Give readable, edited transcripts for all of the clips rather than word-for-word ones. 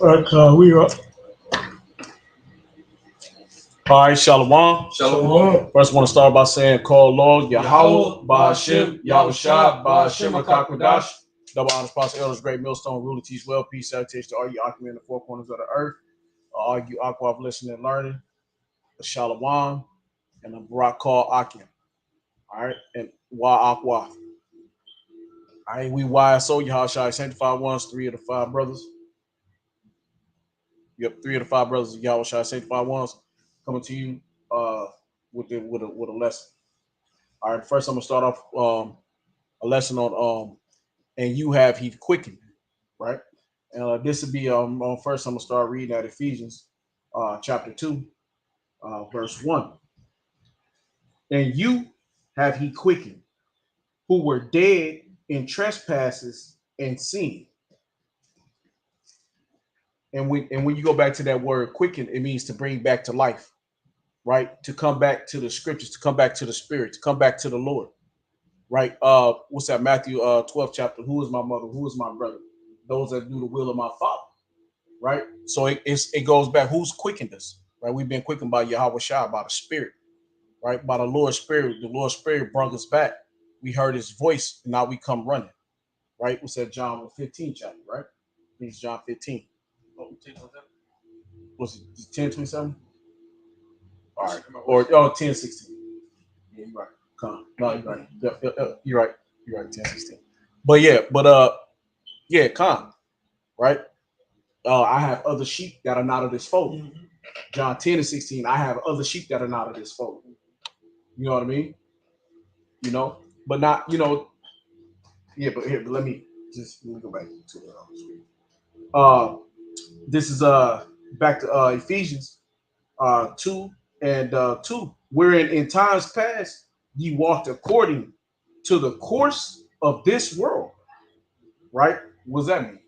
We are. All right, Shalom. Shalom. First, I want to start by saying, call Lord Yahweh, Ba'Hashem, Yahushua, Ba'Hashem, HaKakwadash. Double honors, Pastor Elders, Great Millstone, Ruler, Teach Well, Peace, Salutation to all you Akim in the four corners of the earth, all you Aqua of listening and learning, the Shalom, and the Barak called Akim. All right, and Wa Aqua. All right, we YSO, Yahushua, sanctified ones, three of the five brothers. Yep, three of the five brothers of Yahushua, sanctified ones, coming to you with a lesson. All right, first I'm gonna start off a lesson on and you have he quickened, right? And this would be first I'm gonna start reading at Ephesians chapter 2, verse 1. And you have he quickened, who were dead in trespasses and sin. And when you go back to that word quicken, it means to bring back to life, right? To come back to the scriptures, to come back to the spirit, to come back to the Lord. Right? What's that? Matthew 12 chapter. Who is my mother? Who is my brother? Those that do the will of my Father. Right? So it goes back. Who's quickened us? Right? We've been quickened by Yahweh Shah, by the Spirit, right? By the Lord's Spirit. The Lord's Spirit brought us back. We heard his voice, and now we come running. Right? What's that? John 15 chapter, right? I think it's John 15. Was it 10:27? All right. Or 10:16. Yeah, you're right. Come. No, you're right. You're right. You're right. 10:16. But yeah, come. Right. I have other sheep that are not of this fold. Mm-hmm. John 10:16. I have other sheep that are not of this fold. You know what I mean? You know, but not. You know. Yeah, but here. But let me go back to it. This is back to Ephesians 2 and 2, wherein in times past ye walked according to the course of this world. Right? What does that mean?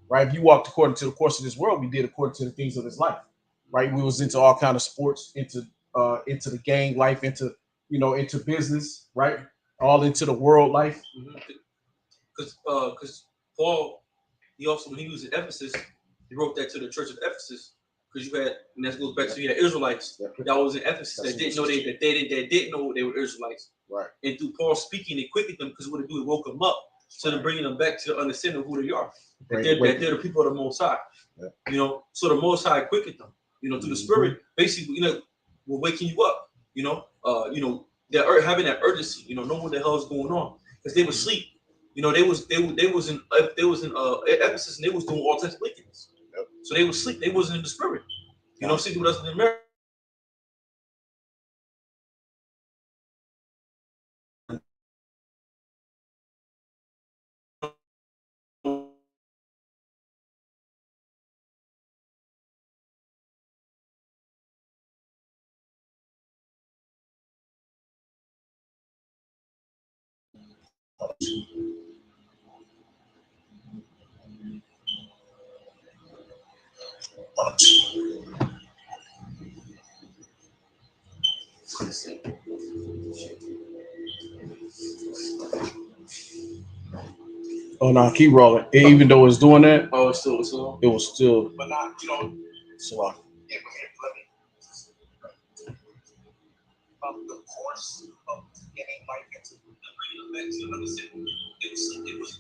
Right? If you walked according to the course of this world, we did according to the things of this life. Right? We was into all kind of sports, into the gang life, into business, right? All into the world life. Because Paul, he also, when he was in Ephesus, he wrote that to the church of Ephesus. Because you had, and that goes back to you had Israelites that was in Ephesus that didn't know that they didn't know they were Israelites. Right. And through Paul speaking, it quickened them, because what it do, it woke them up. So they're bringing them back to the understanding of who they are. That they're the people of the Most High. Yeah. You know, so the Most High quickened them. You know, through the Spirit, basically, you know, we're waking you up. You know, that having that urgency. You know, know what the hell is going on, because they were asleep. You know, they was in Ephesus, and they was doing all types of wickedness. Yep. So they was asleep. They wasn't in the Spirit. You know, see what us in America. Oh no, keep rolling. Even though it's doing that, It's still. It was still, but not, so. Yeah, The course of getting life into the back to understand it was.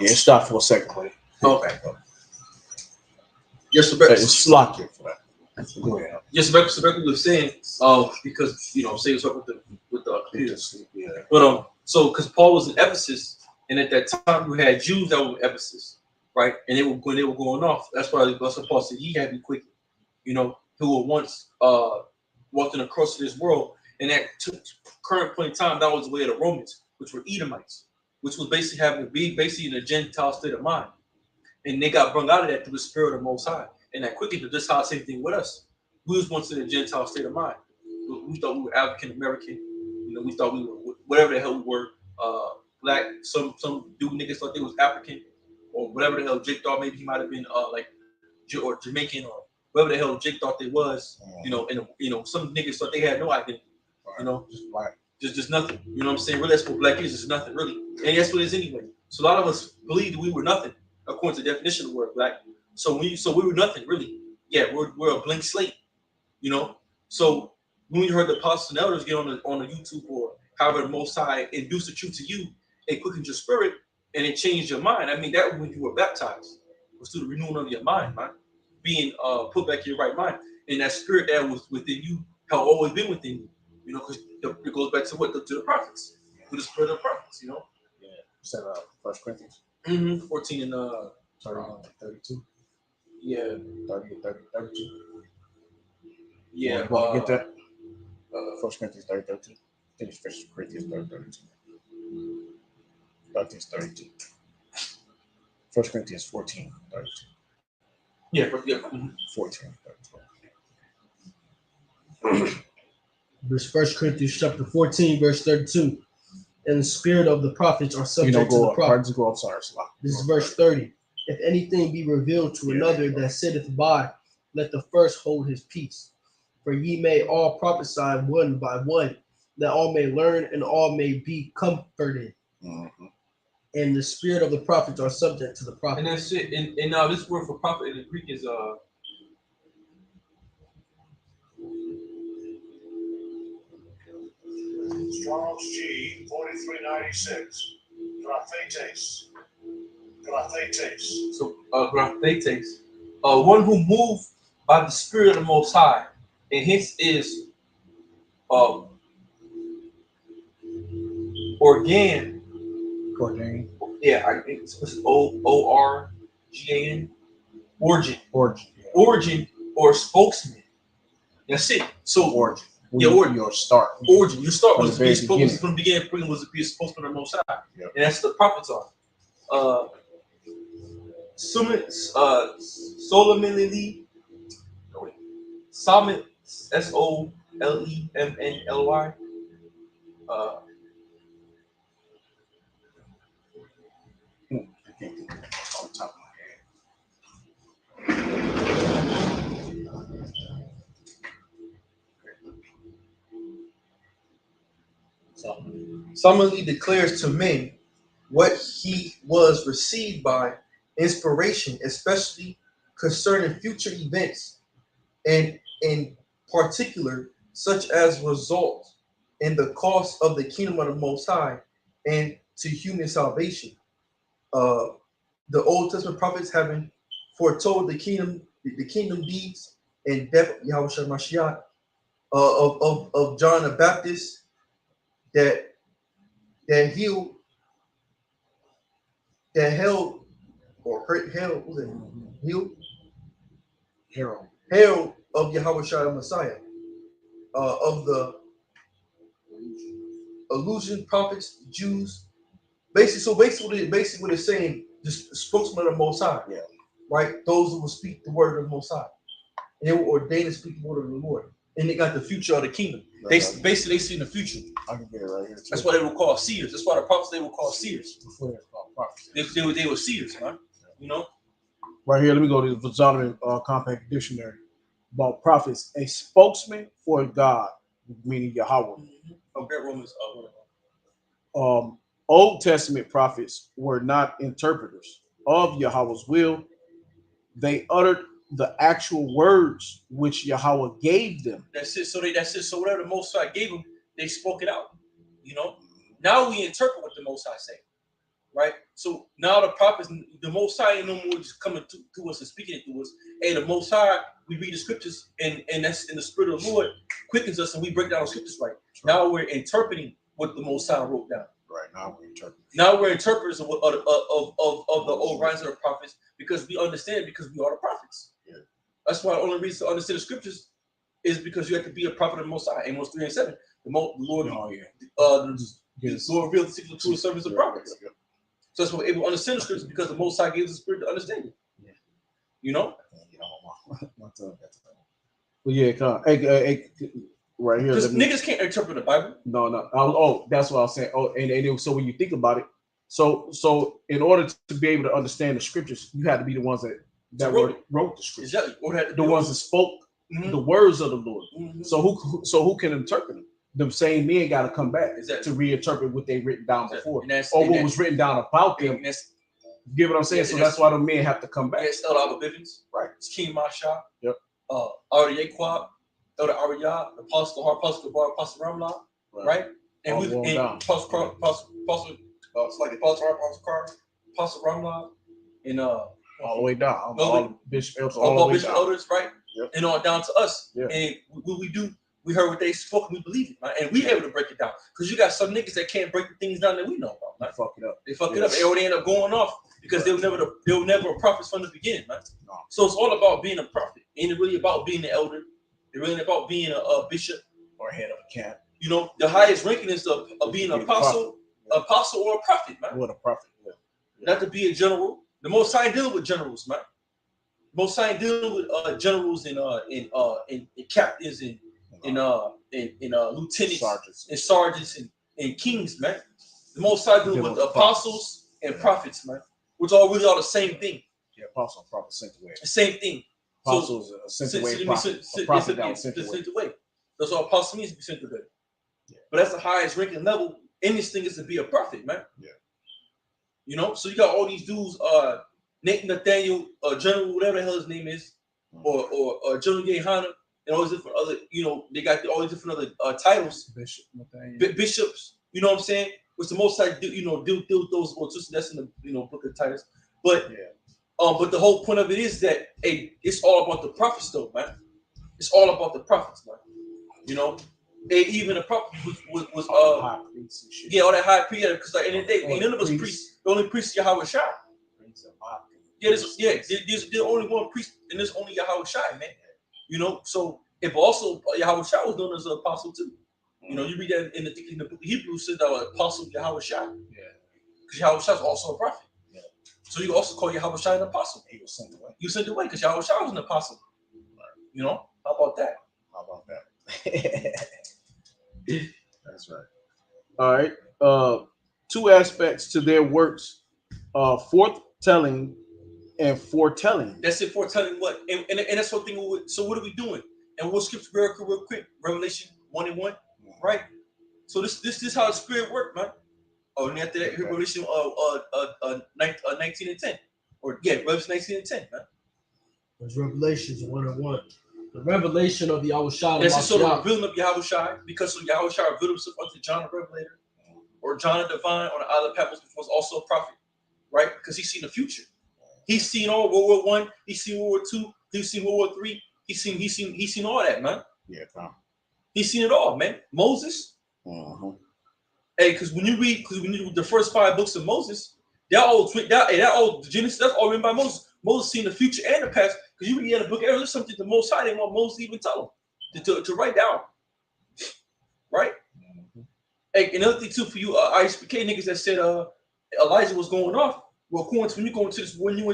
Yeah, stop for a second, buddy. Okay. Yes, Rebecca. It's locked here for that. Go ahead. Yes, Rebecca was saying, because say what's up with the computers. Yeah. But so because Paul was in Ephesus, and at that time you had Jews that were in Ephesus, right? And they were going off. That's why Paul said he had to be quick, you know, who were once walking across this world, and at current point in time, that was the way of the Romans, which were Edomites, which was basically basically in a Gentile state of mind, and they got brought out of that through the Spirit of the Most High, and that quickly did just how the same thing with us. We was once in a Gentile state of mind. We thought we were African American, you know. We thought we were whatever the hell we were, black. Some dude niggas thought they was African, or whatever the hell Jake thought maybe he might have been or Jamaican, or whatever the hell Jake thought they was, you know. And some niggas thought they had no identity. Right. You know, just black. just nothing. You know what I'm saying? Really, that's what black is. Just nothing, really. And that's what it is anyway. So a lot of us believe that we were nothing, according to the definition of the word black. So we were nothing, really. Yeah, we're a blank slate. You know. So when you heard the apostles and elders get on the YouTube or however the Most High induced the truth to you and quickened your spirit and it changed your mind. I mean, that was when you were baptized. It was through the renewing of your mind, man. Being put back in your right mind. And that spirit that was within you had always been within you. You know, because it goes back to to the prophets. To the spirit of the prophets, you know? Yeah. You said 1 Corinthians 14 and 32. Yeah. 30, 32. Yeah. You want to get that? 1 Corinthians 30, 32. I think it's 1 Corinthians 30, 32. I think it's 32. 1 Corinthians 14, 32. Yeah, yeah. 14, 32. Verse 1 Corinthians chapter 14, verse 32. And the spirit of the prophets are subject to the prophets. I'm sorry. This is verse 30. If anything be revealed to another that sitteth by, let the first hold his peace. For ye may all prophesy one by one, that all may learn and all may be comforted. Mm-hmm. And the spirit of the prophets are subject to the prophets. And that's it. And now this word for prophet in the Greek is Strong's G 4396. Grathetes. so grathetes. One who moved by the spirit of the Most High, and hence is organ. Yeah, I think it's ORGAN. Origin. Origin or spokesman. That's it. So origin. Yeah, origin. Your start. Origin. Your start was from to be the beginning. from the beginning. Was to be a spokesman of the Most High, Yep. and that's what the prophets are. Solemnly, Solemnly, Solemnly. I can't think of it off the top of my head. Solemnly declares to men what he was received by inspiration, especially concerning future events, and in particular, such as result in the cost of the kingdom of the Most High and to human salvation. The Old Testament prophets having foretold the kingdom deeds and death of Yahushua Mashiach, of John the Baptist, that healed, that held or hurt hell, was it healed? Herald of Yahushua Messiah, of the illusion prophets, Jews. Basically what it's saying, the spokesman of the Most High, Yeah. right? Those who will speak the word of the Most High, and they were ordained to speak the word of the Lord, and they got the future of the kingdom. They basically see in the future. I can get it right here. That's why they were called seers. That's why the prophets they were called seers. Before they were called prophets. They were seers, man. You know. Right here, let me go to the Zondervan Compact Dictionary about prophets, a spokesman for God, meaning Yahweh. Okay, Romans. Old Testament prophets were not interpreters of Yahweh's will. They uttered the actual words which Yahweh gave them. That's it. So that's it. So whatever the Most High gave them, they spoke it out. You know. Now we interpret what the Most High say, right? So now the prophets, the Most High ain't no more just coming to us and speaking it to us. Hey, the Most High, we read the scriptures, and that's in the spirit of the Lord quickens us, and we break down the scriptures right. Now we're interpreting what the Most High wrote down. Right, now we're interpreting. Now we're interpreters of the old writings of the prophets, because we understand, because we are the prophets. Yeah. That's why the only reason to understand the scriptures is because you have to be a prophet of the Most High. Amos 3 and 7. The Lord, the Lord revealed the secret to the servants of prophets. Yeah. So that's why we're able to understand the scriptures, because the Most High gives us the spirit to understand it. Yeah. You know? Well, yeah, come on. Hey, right here. Because niggas can't interpret the Bible. No. That's what I was saying. And so when you think about it, so in order to be able to understand the scriptures, you had to be the ones that wrote the scriptures. Exactly. The ones that spoke the words of the Lord. So who can interpret them? them same men got to come back Exactly. to reinterpret what they written down before, And that's, or and what that's, was written down about them. and that's, You get what I'm saying? Yeah, So that's- that's why the men have to come back. yeah, it's Elder Albert Bivens. Right. It's King Masha. Yep. Elder Yaquab, Elder Ariyah, Apostle Har, Apostle Gabar, Apostle Ramla, right? And All we going and down. Apostle it's like Apostle Har, Apostle Carr, Apostle Ramla, and All the way down. No, All the bishop elders, all all the way bishop down. elders, right? Yep. And on down to us. Yeah. And what we do, we heard what they spoke, and we believe it, right? And we able to break it down. Because you got some niggas that can't break the things down that we know about, They right? fuck it up. They fuck it up. They already end up going off because they were never a prophet from the beginning, man. No. So it's all about being a prophet. Ain't it really about being an elder? It's really about being a bishop. Or head of a camp. You know, the highest ranking is of being an apostle or a prophet, man. What a prophet. Yeah. Not to be a general. The Most High dealing with generals, man. The Most High dealing with generals and captains and lieutenants Sergeants. and sergeants and kings, man. The Most High dealing with the apostles and prophets, man. Which all really are the same thing. Yeah, apostle and prophet sent away. The same thing. Apostles sent away. Prophet. A prophet that was sent away. That's what apostle means, to be sent away. Yeah. But that's the highest ranking level in this thing, is to be a prophet, man. Yeah. You know, so you got all these dudes, Nathan Nathaniel, General, whatever the hell his name is, or General Yehana, and all these different other, you know, they got all these different other titles. Bishop Nathaniel. Bishops, you know what I'm saying? Which the Most High deal with those, well, that's in the book of Titus. But but the whole point of it is that it's all about the prophets, though, man. It's all about the prophets, man. You know, even the prophet was high priests and shit. yeah, all that high priest, because like in the day, ain't none of us priests. The only priest is Yahweh Shai. Yeah, there's only one priest, and there's only Yahweh Shai, man. You know, so if also Yahweh Shai was known as an apostle too. You know, you read that in the book of Hebrews, says that apostle Yahweh Shai. Yeah. Because Yahweh Shai is also a prophet. Yeah. So you can also call Yahweh Shai an apostle. He was sent away. You sent away because Yahweh Shai was an apostle. You know, how about that? How about that? That's right. All right. Two aspects to their works: forthtelling and foretelling. That's it. Foretelling what? And that's one thing. So what are we doing? And we'll skip real quick. Revelation 1:1, right? So this is how the spirit worked, man. Oh, and after that, Revelation 19:10, or Revelation 19:10, man. There's Revelations 1:1. The revelation of the Yahweh Shai. That's the sort of revealing of Yahweh Shai, because of Yahweh Shai revealed himself unto John the Revelator, or John the Divine on the Isle of Patmos, which was also a prophet, right? Because he's seen the future. He's seen all World War I. He's seen World War II. He's seen World War III. He's seen all that, man. Yeah, he's seen it all, man. Moses. Hey, because when you read the first 5 books of Moses, that old Genesis, that's all written by Moses. Moses seen the future and the past. Because you read in the book, there's something the Most High didn't want Moses to even tell him to write down, right? Hey, another thing too for you ISPK niggas that said Elijah was going off. Well, when you went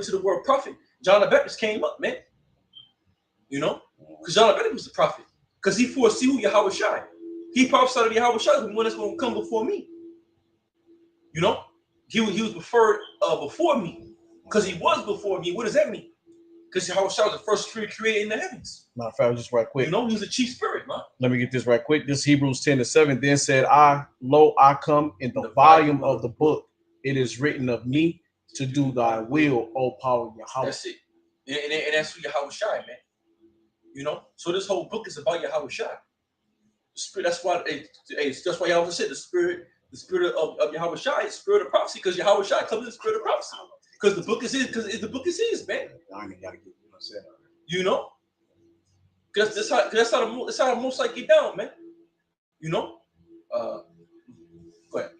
to the word prophet, John the Baptist came up, man. You know, because John the Baptist was the prophet, because he foresee who Yahweh Shai. He prophesied of Yahweh Shai, the one that's going to come before me. You know, he was preferred before me, because he was before me. What does that mean? Because Yahweh Shai was the first spirit created in the heavens. Matter of fact, just right quick. You know, he was the chief spirit, man. Let me get this right quick. This Hebrews 10:7. Then said I, lo, I come in the volume of the book. It is written of me to do thy will, O power of Yahweh. That's it. And that's who Yahweh Shai, man. You know, so this whole book is about Yahweh Shai. The spirit, that's why Yahweh said the spirit of Yahweh Shai is spirit of prophecy, because Yahweh Shai comes in the spirit of prophecy. Because the book is his, man. You know? Because that's how the Most High get down, man. You know? Go ahead.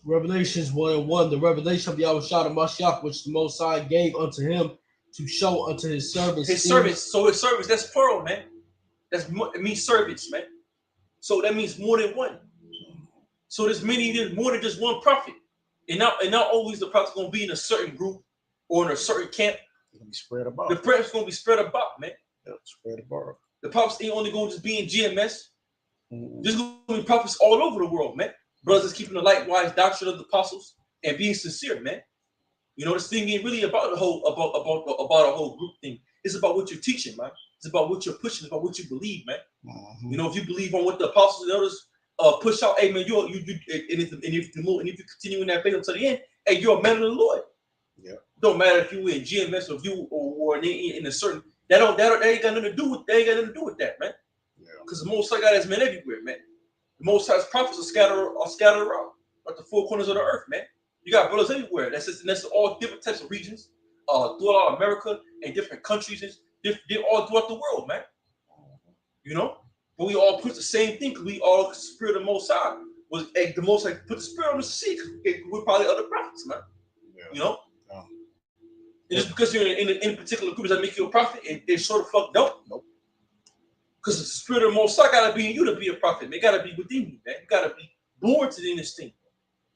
Revelations 1:1. The revelation of the Yahweh Shai, the Mashiach, which the Most High gave unto him to show unto his servants. His servants. So his servants, that's plural, man. It means servants, man. So that means more than one. So there's more than just one prophet. And not always the prophet's going to be in a certain group or in a certain camp. It's going to be spread about. The prophet's going to be spread about, man. Yeah, spread about. The prophets ain't only going to just be in GMS. There's going to be prophets all over the world, man. Brothers keeping the likewise doctrine of the apostles and being sincere, man. You know, this thing ain't really about a whole group thing. It's about what you're teaching, man. It's about what you're pushing. It's about what you believe, man. Mhm. You know, if you believe on what the apostles and others push out, hey man, you and if you continue in that faith until the end, hey, you're a man of the Lord. Yeah. Don't matter if you in GMS or if you or in a certain that ain't got nothing to do with that, man. Yeah. Because the Most High God has men everywhere, man. The Most High's prophets are scattered around at the four corners of the earth, man. You got brothers everywhere. That's all different types of regions, throughout America and different countries, and they're all throughout the world, man. You know, but we all push the same thing because we all spirit of the Most High was the Most High put the spirit on the sea. We're probably other prophets, man. Yeah. You know. Yeah. And just because you're in a particular group, does that make you a prophet? And they sort of fuck don't. Nope. Because the spirit of the Most High gotta be in you to be a prophet. It gotta be within you, man. You gotta be born to this thing.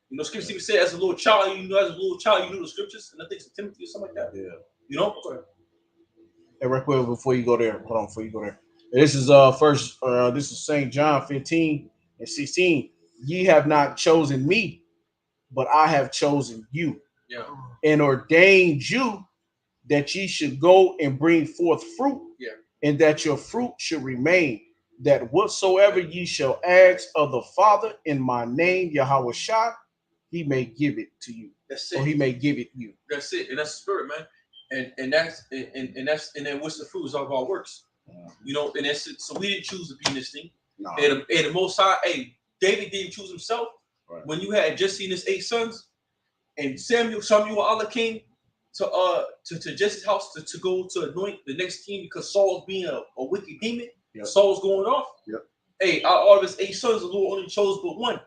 You know, scripture even say as a little child, you know the scriptures, and I think it's Timothy or something like that. Yeah. You know? Hey, right quick before you go there. Hold on, before you go there. This is this is St. John 15:16. Ye have not chosen me, but I have chosen you Yeah. and ordained you that ye should go and bring forth fruit, and that your fruit should remain, that whatsoever ye shall ask of the Father in my name, Yahweh Shah, he may give it to you. That's Or it. he may give it you. That's it. And that's the spirit, man. And then what's the fruits of our works? You know, and that's it. So we didn't choose to be in this thing. No. And the Most High, hey, David didn't choose himself. Right. When you had just seen his 8 sons, and Samuel Allah came to Jesse's house to go to anoint the next king because Saul's being a wicked demon. Yep. Saul's going off. Yep. Hey, out of all of his 8 sons, the Lord only chose but one.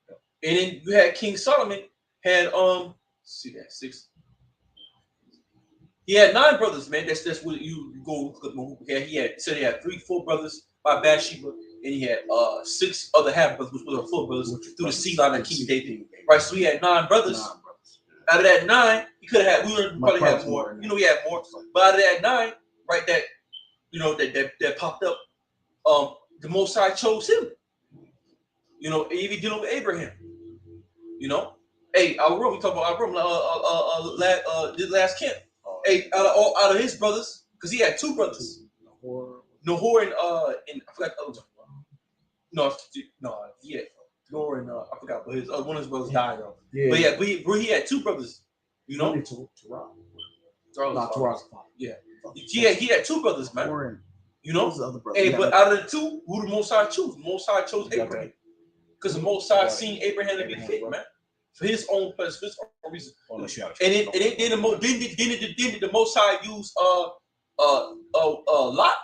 Yep. And then you had King Solomon had see that 6. He had 9 brothers, man. That's what you go look at. He had 3, 4 brothers by Bathsheba, and he had 6 other half brothers, which were 4 brothers through the seed line of King David. Right, so he had 9 brothers. Out of that 9, he could have had. We would probably have more. You know, he had more. But out of that 9, right, that you know that popped up. The Most High chose him. You know, even dealing with Abraham. You know, hey, our room. We talk about our room. This last camp. Hey, out of his brothers, because he had 2 brothers. Nahor and I forgot the other one. Yeah. Nahor and I forgot, but his one of his brothers died though. Yeah. But yeah, he had 2 brothers. You know. Terah. Yeah. He had 2 brothers, man. You know. Other brother. Hey, but out of the 2, who the Most High chose? The Most High chose Abraham, because the Most High seen Abraham to be fit, man, for his own purpose, for his own reason. And then the Most High used Lot,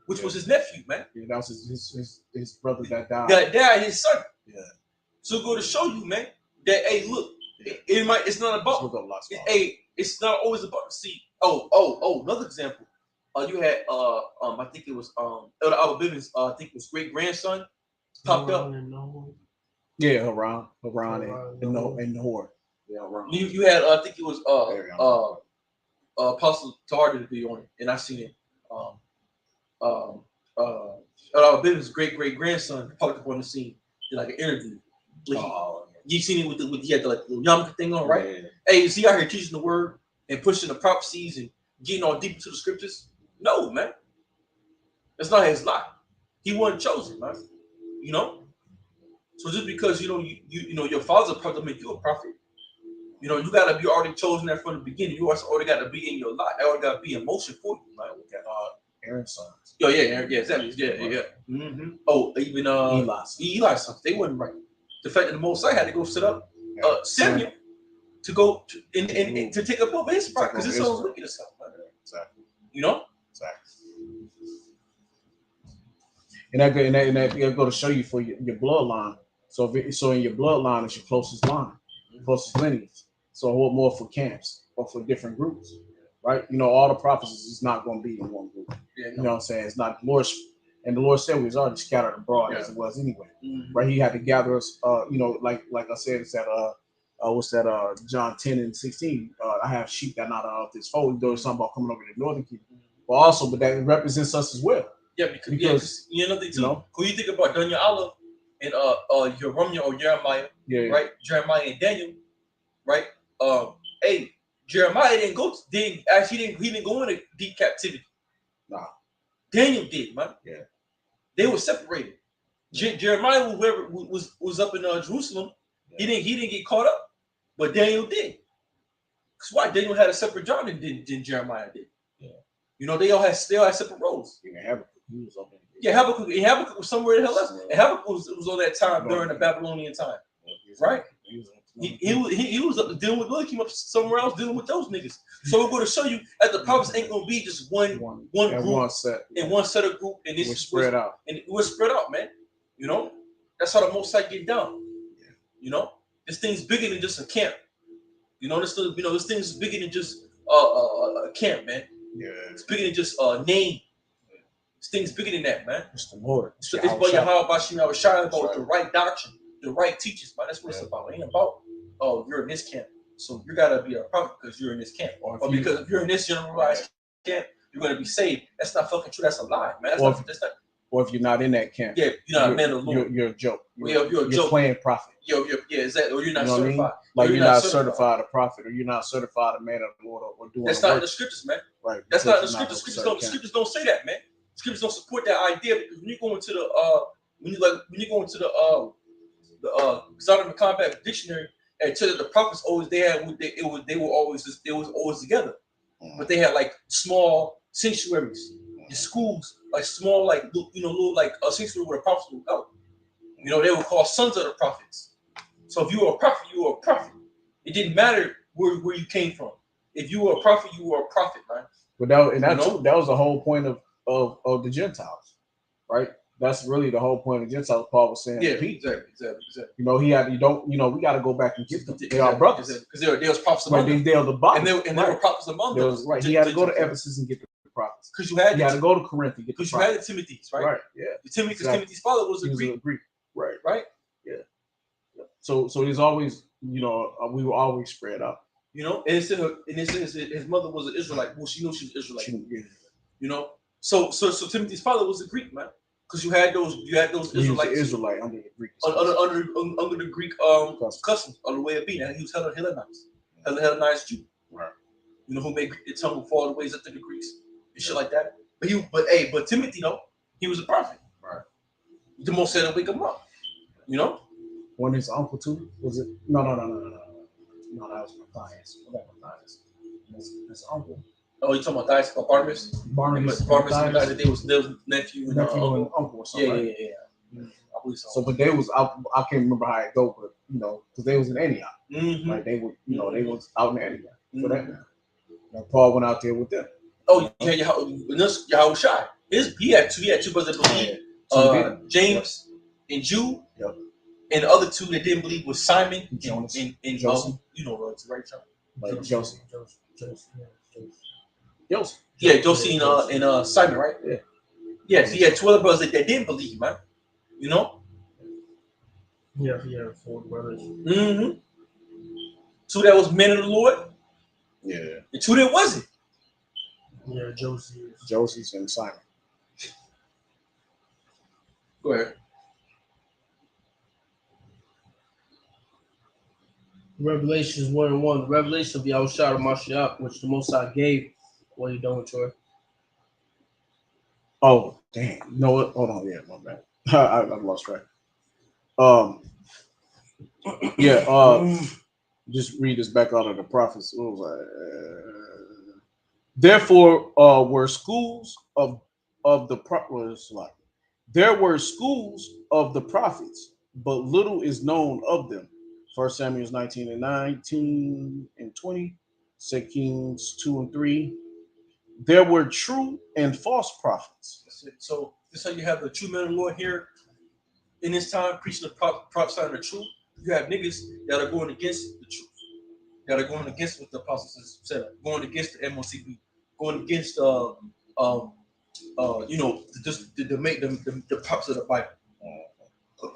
which was his nephew, man. Yeah, that was his brother that died. That died, his son. Yeah. So go to show you, man, that hey, look, it's not about it's not always about the seed. Another example. You had I think it was Albert Bivens, I think it was great grandson popped up. Yeah, Haran and Nahor. Yeah, Haran. You had I think it was Apostle Tardy to be on it, and I seen it. Albert Bivens' great grandson popped up on the scene, did like an interview. You seen it with he had the little yarmulke thing on, right? Yeah. Hey, is he out here teaching the word and pushing the prophecies and getting all deep into the scriptures? No, man. That's not his lot. He wasn't chosen, man. You know? So just because you know your father's a prophet, make you a prophet. You know, you gotta be already chosen there from the beginning. You also already gotta be in your lot. That already gotta be in motion for you, man. Aaron's sons. Yeah, Aaron, yeah, exactly. Yeah. Mm-hmm. Oh, even Eli's sons. They wasn't right. The fact that the Most High had to go set up Samuel to go and to take up over his spot because his son was wicked as hell, man. Exactly. You know? Exactly. And that go to show you for your bloodline. So in your bloodline is your closest line, closest lineage. So what more for camps or for different groups, right? You know, all the prophecies is not going to be in one group. Yeah, you know what I'm saying? It's not the Lord, and the Lord said we was already scattered abroad as it was anyway, right? He had to gather us. You know, like I said, it's that what's that? John 10:16. I have sheep that are not of this fold. There's something about coming over the northern kingdom, but that represents us as well. Yeah, because you know, when you think about Daniel Allah and Jeremiah or Jeremiah, right? Jeremiah and Daniel, right? Jeremiah he didn't go into deep captivity. Nah. Daniel did, man. Yeah. They were separated. Jeremiah, whoever was up in Jerusalem, he didn't get caught up, but Daniel did. Because why? Daniel had a separate job than Jeremiah did. Yeah. You know, they all had separate roles. Even Habakkuk, he was up in Yeah, Habakkuk was somewhere in hell else. And Habakkuk was on that time during the Babylonian time. Right? He was up dealing with, came up somewhere else dealing with those niggas. So we're going to show you that the prophets ain't going to be just one group one set and one set of group, and this is spread out. And we're spread out, man. You know, that's how the Most High get down. Yeah. You know, this thing's bigger than just a camp. You know, this thing's bigger than just a camp, man. Yeah, it's bigger than just a name. This thing's bigger than that, man. It's the Lord. It's about Yahweh Bashim. I was shining about the right doctrine, the right teachers, man. That's what it's about. It ain't about, oh, you're in this camp, so you gotta be a prophet because you're in this camp, or because if you're in this generalized camp, you're gonna be saved. That's not fucking true. That's a lie, man. That's not. Or if you're not in that camp, yeah, you're not a man of the Lord. You're a joke. You're a joke. Playing prophet. Yeah, exactly. Or you're not certified. I mean? Like you're not certified a prophet, or you're not certified a man of the Lord, or doing. That's not in the scriptures, man. Right. That's not in the scriptures. Scriptures don't say that, man. Scriptures don't support that idea because when you go into the Sodom and Combat dictionary, and tell that the prophets always they were always together, but they had like small sanctuaries, the schools, like small little sanctuary where the prophets would go. You know, they were called sons of the prophets. So if you were a prophet, you were a prophet. It didn't matter where you came from. If you were a prophet, you were a prophet, man. But that was the whole point of the Gentiles, right? That's really the whole point of Gentiles. Paul was saying, exactly. You know, we got to go back and get them. They are brothers because there was prophets among them. They are the body, and there were prophets among them. Right. He had to go to Ephesus and get the prophets. Because you had to go to Corinth and get the prophets. Because you had the Timothy's, right? Right. Yeah. Timothy's father was a Greek. Right. Right. Yeah. So there's always, we were always spread out. You know, and his mother was an Israelite. Well, she knew she was Israelite. You know, so Timothy's father was a Greek, man. Because you had those Israelites. Israelite under the Greek under the Greek customs on the way of being. And he was Hellenized Jew. Right. You know, who made the tongue fall all the ways up to the Greeks and shit like that. But Timothy though, he was a prophet. Right. The most said to wake him up. You know? When his uncle too? Was it? No. No, that was Matthias. What about Matthias? His uncle. Oh, you talking about Barnabas? Barnabas and they was nephew and uncle or something. Yeah. I believe so. So, but they was I can't remember how it go, but because they was in Antioch. Mm-hmm. Like they were, they was out in Antioch for that matter. And Paul went out there with them. Oh, yeah, Yahweh Shai. He had two brothers that believed. James and Jude. Yep. And the other two that didn't believe was Simon and Joseph. Right, Sean? Like Joseph. Yeah, Joseph and Simon, right? Yeah. Yeah, so he had two other brothers that didn't believe, man. You know? Yeah, he had 4 brothers. Mm-hmm. 2 that was men of the Lord. Yeah. And 2 that wasn't. Yeah, Joseph and Simon. Go ahead. Revelations 1:1. The revelation of Yahushua Mashiach, which the Most High gave. What are you doing, Troy? Oh, damn. You know what? Hold on. Yeah, my bad. I've lost track. Just read this back out of the prophets. What was I? Therefore, were schools of the prophets. There were schools of the prophets, but little is known of them. 1 Samuel 19 and 19 and 20, 2 Kings 2 and 3. There were true and false prophets. That's it. So this is how you have the true men of the Lord here in this time preaching the prophesying the truth. You have niggas that are going against the truth, that are going against what the apostles said, going against the MOCB, going against just to make them the prophets of the Bible.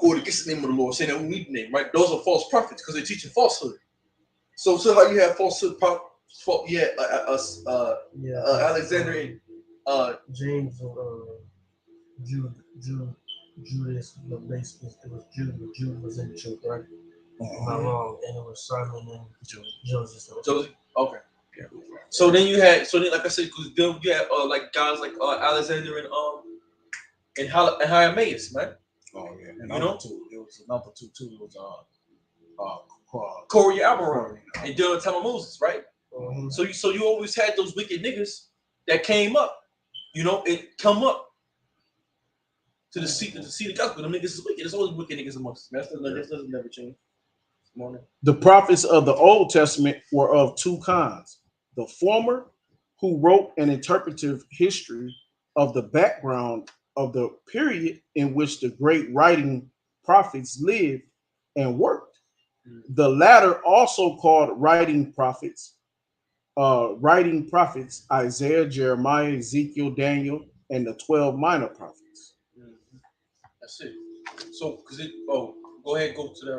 Going against the name of the Lord, saying that we need the name, right? Those are false prophets because they're teaching falsehood. So how you have falsehood Alexander and James Judas, but basically it was Jude, but Jude was in the truth, right? Am I wrong? And it was Simon and Joseph. Joseph? Okay. Yeah. So then you had, like I said, because then you had like guys like Alexander and Hymenaeus, man. Oh yeah, and You number know? two, it was number two too was Corey Alberon Corey. and during the time of Moses, right? Mhm. So you always had those wicked niggas that came up, you know, and come up to the seat of gospel. Them niggas is wicked. There's always wicked niggas amongst them. That doesn't never change. Come on. The prophets of the Old Testament were of two kinds. The former, who wrote an interpretive history of the background of the period in which the great writing prophets lived and worked. The latter, also called writing prophets, Isaiah, Jeremiah, Ezekiel, Daniel, and the 12 minor prophets. That's it. So, go ahead, go to that.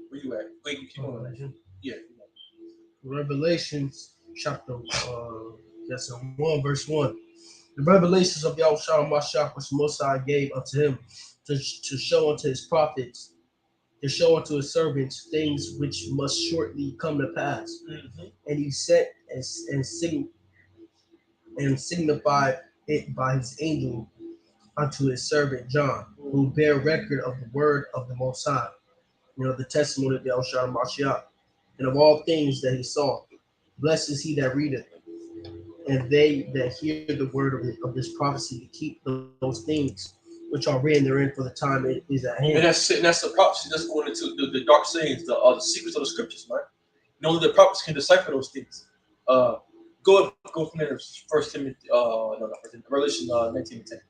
Where you at? Wait, you keep on. Revelation. Yeah. Revelations chapter 1, verse 1. The revelations of Yahushua Mashiach which Mosiah gave unto him to show unto his prophets, to show unto his servants things which must shortly come to pass. Mm-hmm. And he sent and signified it by his angel unto his servant John, who bear record of the word of the Most High, the testimony of Yahushua Mashiach, and of all things that he saw. Blessed is he that readeth, and they that hear the word of this prophecy to keep those things which are written therein, for the time it is at hand. And that's it. And that's the prophecy that's going into the dark sayings, the secrets of the scriptures, man. And only the prophets can decipher those things. Go from there. First Timothy, Revelation 19:10.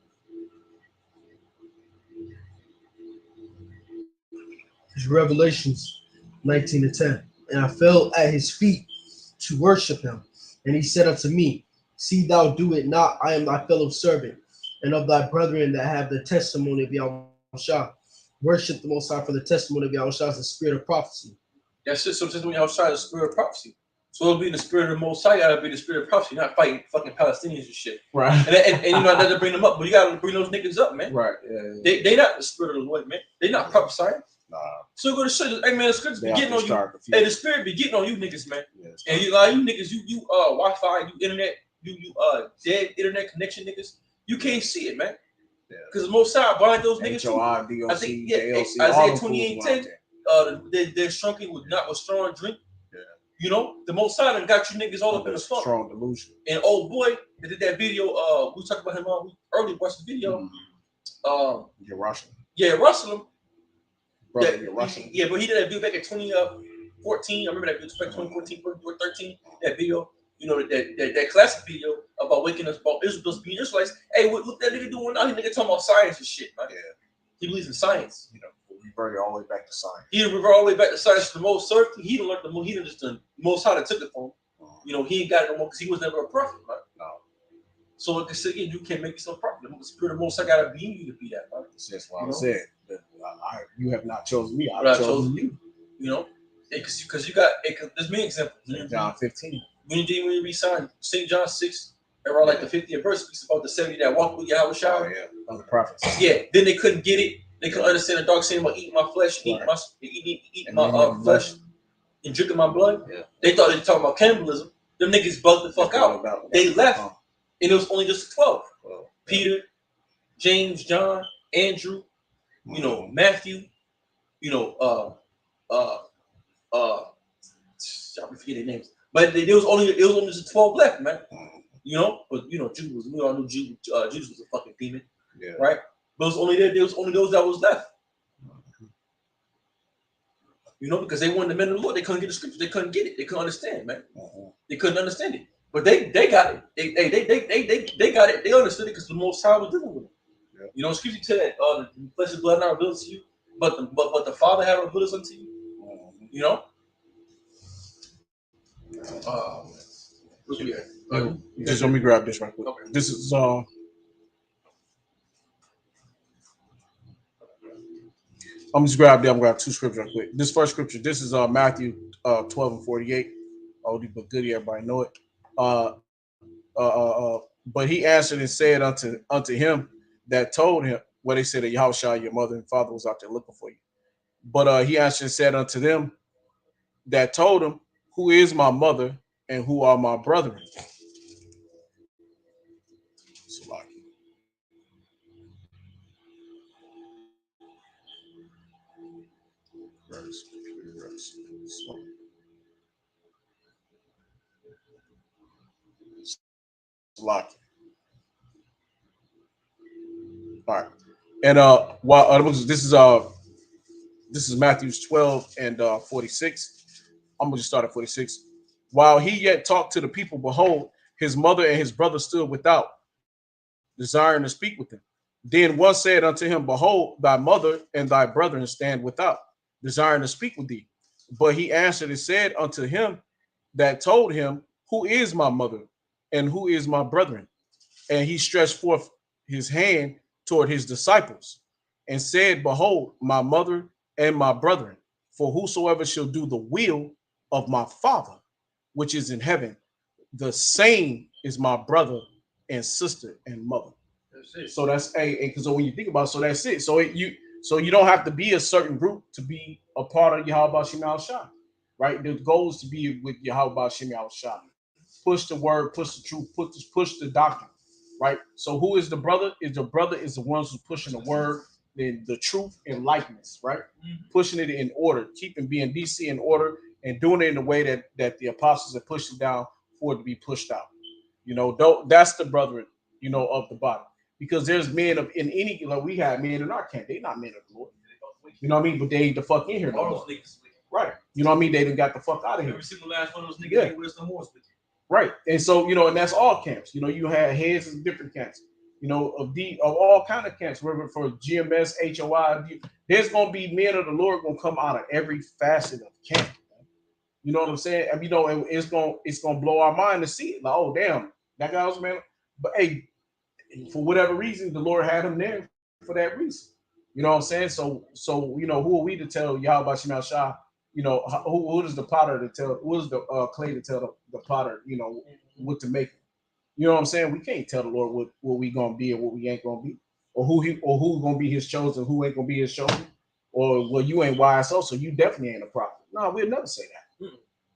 It's Revelations 19:10. And I fell at his feet to worship him. And he said unto me, See thou do it not, I am thy fellow servant, and of thy brethren that have the testimony of Yahushua. Worship the Most High, for the testimony of Yahushua is the spirit of prophecy. That's it. So just when outside the spirit of prophecy. So it'll be the spirit of the Most High, gotta be the spirit of prophecy, not fighting fucking Palestinians and shit. Right. And you know, not to bring them up, but you gotta bring those niggas up, man. Right. Yeah. They not the spirit of the Lord, man. They not prophesying. Nah. So you go to show you, hey man, the scriptures be They getting out on there you. starting Hey, the spirit be getting on you niggas, man. Yes. And you like you niggas, you Wi-Fi, you internet, you dead internet connection niggas, you can't see it, man. Yeah. Because the Most High blind those niggas too. HOI, DOC, I think JLC, Isaiah 28:10. They're shrunken with strong drink. Yeah. You know, the Most High done got you niggas all up in the slump. Strong delusion. And old boy that did that video, we talked about him earlier, watched the video. You're Russian. Yeah, Russell. Brother, you're Russian. Yeah, but he did that video back in 2014. I remember that video back 2014 or 13. That video, you know, that classic video about waking us about Israel being Israelites. Hey, what that nigga doing now? He nigga talking about science and shit, man. Yeah. He believes in science. You know, we revert all the way back to science. He revert all the way back to science. The most certain he didn't learn the most. He didn't just the most how to took it from him. You know, he ain't got it no more because he was never a prophet, man. No. So like I said, you can't make yourself a prophet. The spirit of most I gotta be in you to be that, man. That's why I said that you have not chosen me. I've chosen you. You know, because you got there's many examples. John 15. When you read St. John 6, around like the 50th verse, speaks about the 70 that walked with Yahweh. Oh, yeah, of the prophets. Yeah, then they couldn't get it. They couldn't understand the dark saying about eating my flesh, eating my flesh, and drinking my blood. Yeah. They thought they were talking about cannibalism. Them niggas bugged the fuck out. They left, and it was only just 12. Peter, James, John, Andrew, you know, Matthew, you know, I forget their names, but it was only just 12 left, man. You know, but you know, we all knew Judas was a fucking demon, right? But there was only those that was left. You know, because they wanted the men of the Lord, they couldn't get the scripture, they couldn't get it, they couldn't understand, man. They couldn't understand it, but they got it. They got it. They understood it because the Most High was dealing with it. Yeah. You know, scripture said, "Flesh and blood not revealed to you, but the Father had revealed us unto you." You know. Just let me grab this right quick. Okay. This is I'm just grab two scriptures right quick. This first scripture, this is Matthew 12:48. Oldie but goodie, everybody know it. But he answered and said unto him that told him, where they said that Yahushua, your mother and father was out there looking for you. But he answered and said unto them that told him, who is my mother and who are my brethren. Salaki. Verse, verse. Salaki. All right. And while this is Matthew 12 and 46. I'm gonna just start at 46. While he yet talked to the people, behold, his mother and his brother stood without, desiring to speak with him. Then one said unto him, behold, thy mother and thy brethren stand without, desiring to speak with thee. But he answered and said unto him that told him, who is my mother and who is my brethren? And he stretched forth his hand toward his disciples and said, behold, my mother and my brethren, for whosoever shall do the will of my Father, which is in heaven, the same is my brother and sister and mother. That's it. So that's because when you think about it, so that's it. So you don't have to be a certain group to be a part of Yahweh Shem Shah, right? The goal is to be with Yahweh Shem Shah. Push the word, push the truth, push the doctrine, right? So who is the brother? Is the brother is the ones who's pushing the word, the truth and likeness, right? Mm-hmm. Pushing it in order, keeping being DC in order, and doing it in the way that the apostles have pushed it down for it to be pushed out. That's the brethren, of the body. Because there's men in any, like we have men in our camp, they're not men of the Lord. You know what I mean? But they ain't the fuck in here no more. Right. You know what I mean? They done got the fuck out of here. Every single last one of those niggas Yeah. ain't with us no more. Right. And so, and that's all camps. You have heads of different camps, of all kind of camps, whether for GMS, HOI, there's gonna be men of the Lord gonna come out of every facet of camp. You know what I'm saying? And it's gonna blow our mind to see it. Like, oh damn, that guy was man. But hey, for whatever reason, the Lord had him there for that reason. You know what I'm saying? So who are we to tell Yahweh Shem Shah? Who is the potter to tell? Who is the clay to tell the potter? What to make. You know what I'm saying? We can't tell the Lord what we gonna be and what we ain't gonna be, or who's gonna be His chosen, who ain't gonna be His chosen, or well, you ain't YSO, so you definitely ain't a prophet. No, we'll never say that.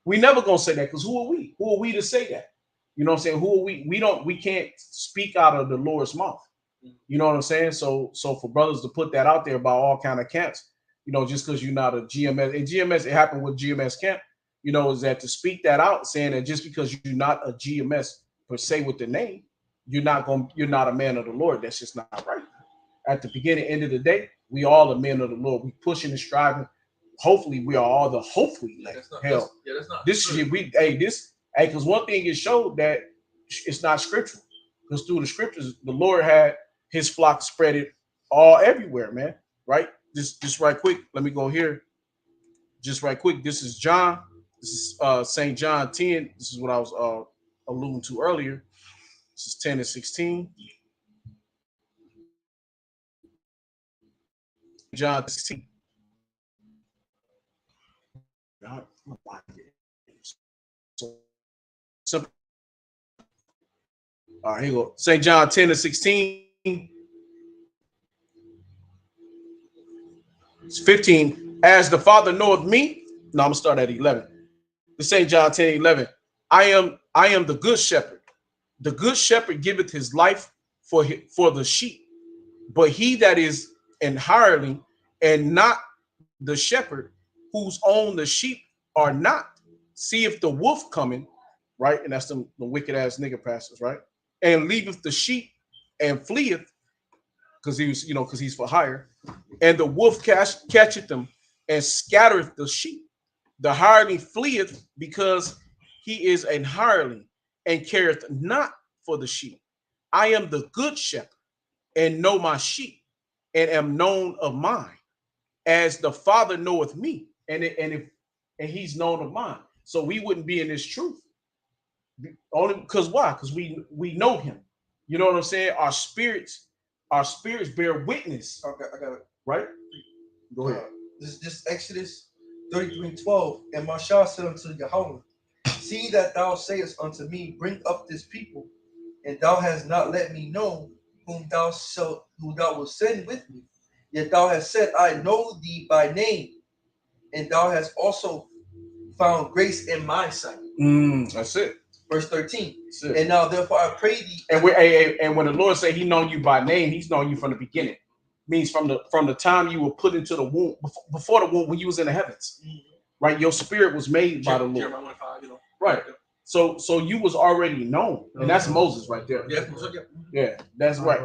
We never gonna say that because who are we? Who are we to say that? You know what I'm saying? Who are we? We can't speak out of the Lord's mouth. You know what I'm saying? So for brothers to put that out there about all kind of camps, just because you're not a GMS, and GMS, it happened with GMS camp, is that to speak that out, saying that just because you're not a GMS per se with the name, you're not a man of the Lord. That's just not right. At the beginning, end of the day, we all are men of the Lord. We pushing and striving. Hopefully, we are all the hopefully like hell. That's not This shit, because one thing it showed that it's not scriptural. Because through the scriptures, the Lord had His flock spread it all everywhere, man. Right? Just right quick. Let me go here. Just right quick. This is John. This is St. John 10. This is what I was alluding to earlier. This is 10 and 16. John 16. Simple. All right, here you go. St. John 10 and 16. It's 15. As the Father knoweth me. No, I'm gonna start at 11. This St. John 10, 11. I am the good shepherd. The good shepherd giveth his life for the sheep. But he that is an hireling and not the shepherd, whose own the sheep are not, seeth the wolf coming, right? And that's the wicked ass nigger pastors, right? And leaveth the sheep and fleeth, because he's for hire. And the wolf catcheth them and scattereth the sheep. The hireling fleeth because he is an hireling and careth not for the sheep. I am the good shepherd and know my sheep and am known of mine, as the Father knoweth me, and he's known of mine. So we wouldn't be in this truth only because why? Because we know him. You know what I'm saying? Our spirits bear witness. Okay, I got it. Right? Go ahead. This Exodus 33:12. And Mashah said unto Yahweh, see that thou sayest unto me, bring up this people, and thou hast not let me know who thou wilt send with me. Yet thou hast said, I know thee by name, and thou hast also found grace in my sight. That's it. Verse 13. That's it. And now therefore I pray thee. And when the Lord say He known you by name, He's known you from the beginning. Means from the time you were put into the womb, before the womb, when you was in the heavens, right? Your spirit was made by the Lord. Jeremiah 1:5, you know. Right. So you was already known, and that's Moses right there. Yeah, that's right.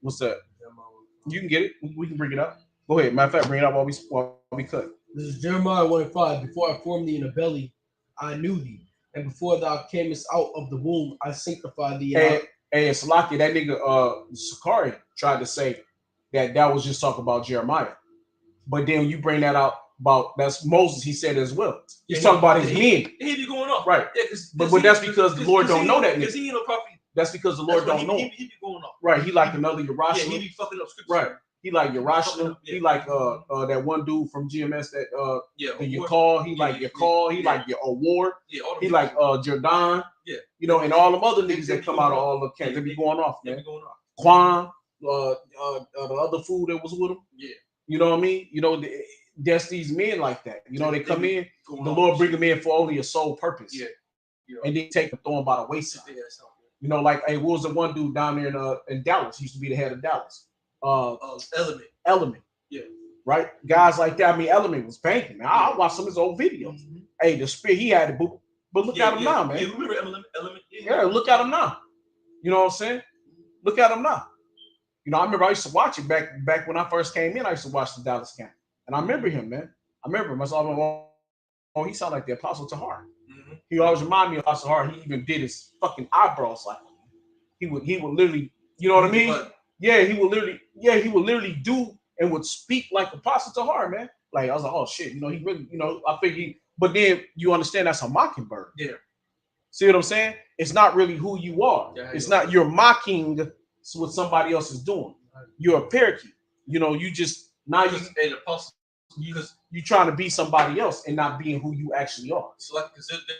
What's that? You can get it. We can bring it up. Go ahead. Matter of fact, bring it up while we cut. This is Jeremiah 1:5. Before I formed thee in the belly, I knew thee, and before thou camest out of the womb, I sanctified thee. Hey, Salaki, that nigga Sakari tried to say that was just talking about Jeremiah, but then you bring that out about that's Moses. He said as well. He's talking about his men. He be going off, right? Yeah, but that's because the Lord don't know that nigga. Because he ain't no prophet. That's because the Lord don't know. He be going off. Right? He like another Yerushalayim. Yeah, he be fucking up scripture. Right? He like Yerushalayim. He like that one dude from GMS that Yakal. He like Yakal. He like your award. Yeah, he like Jordan. Yeah, you know, and all them other niggas that come out of all the camps. They be going off, man. Quan, the other fool that was with him. Yeah, you know what I mean. You know, there's these men like that. You know, they come in. The Lord bring them in for only a sole purpose. Yeah, and then take them, throw them by the wayside. You know, like, hey, what was the one dude down there in Dallas? He used to be the head of Dallas. Element. Yeah. Right? Guys like that. I mean, Element was banking. Man. I watched some of his old videos. Mm-hmm. Hey, the spirit, he had the boot. But look at him now, man. You remember Element? Yeah, look at him now. You know what I'm saying? Look at him now. You know, I remember I used to watch it back when I first came in. I used to watch the Dallas camp. And I remember him, man. I remember him. I saw him, oh, he sounded like the Apostle Tahar. Mm-hmm. He always reminded me of Apostle Tahar. He even did his fucking eyebrows like him. He would literally, you know what I mean? Yeah, he would literally do and would speak like Apostle Tahar, man. Like, I was like, oh shit, you know, he really, you know, I think but then you understand that's a mockingbird. Yeah. See what I'm saying? It's not really who you are. Yeah, it's not, you're mocking what somebody else is doing. You're a parakeet. You know, you just, now you trying to be somebody else and not being who you actually are. So like,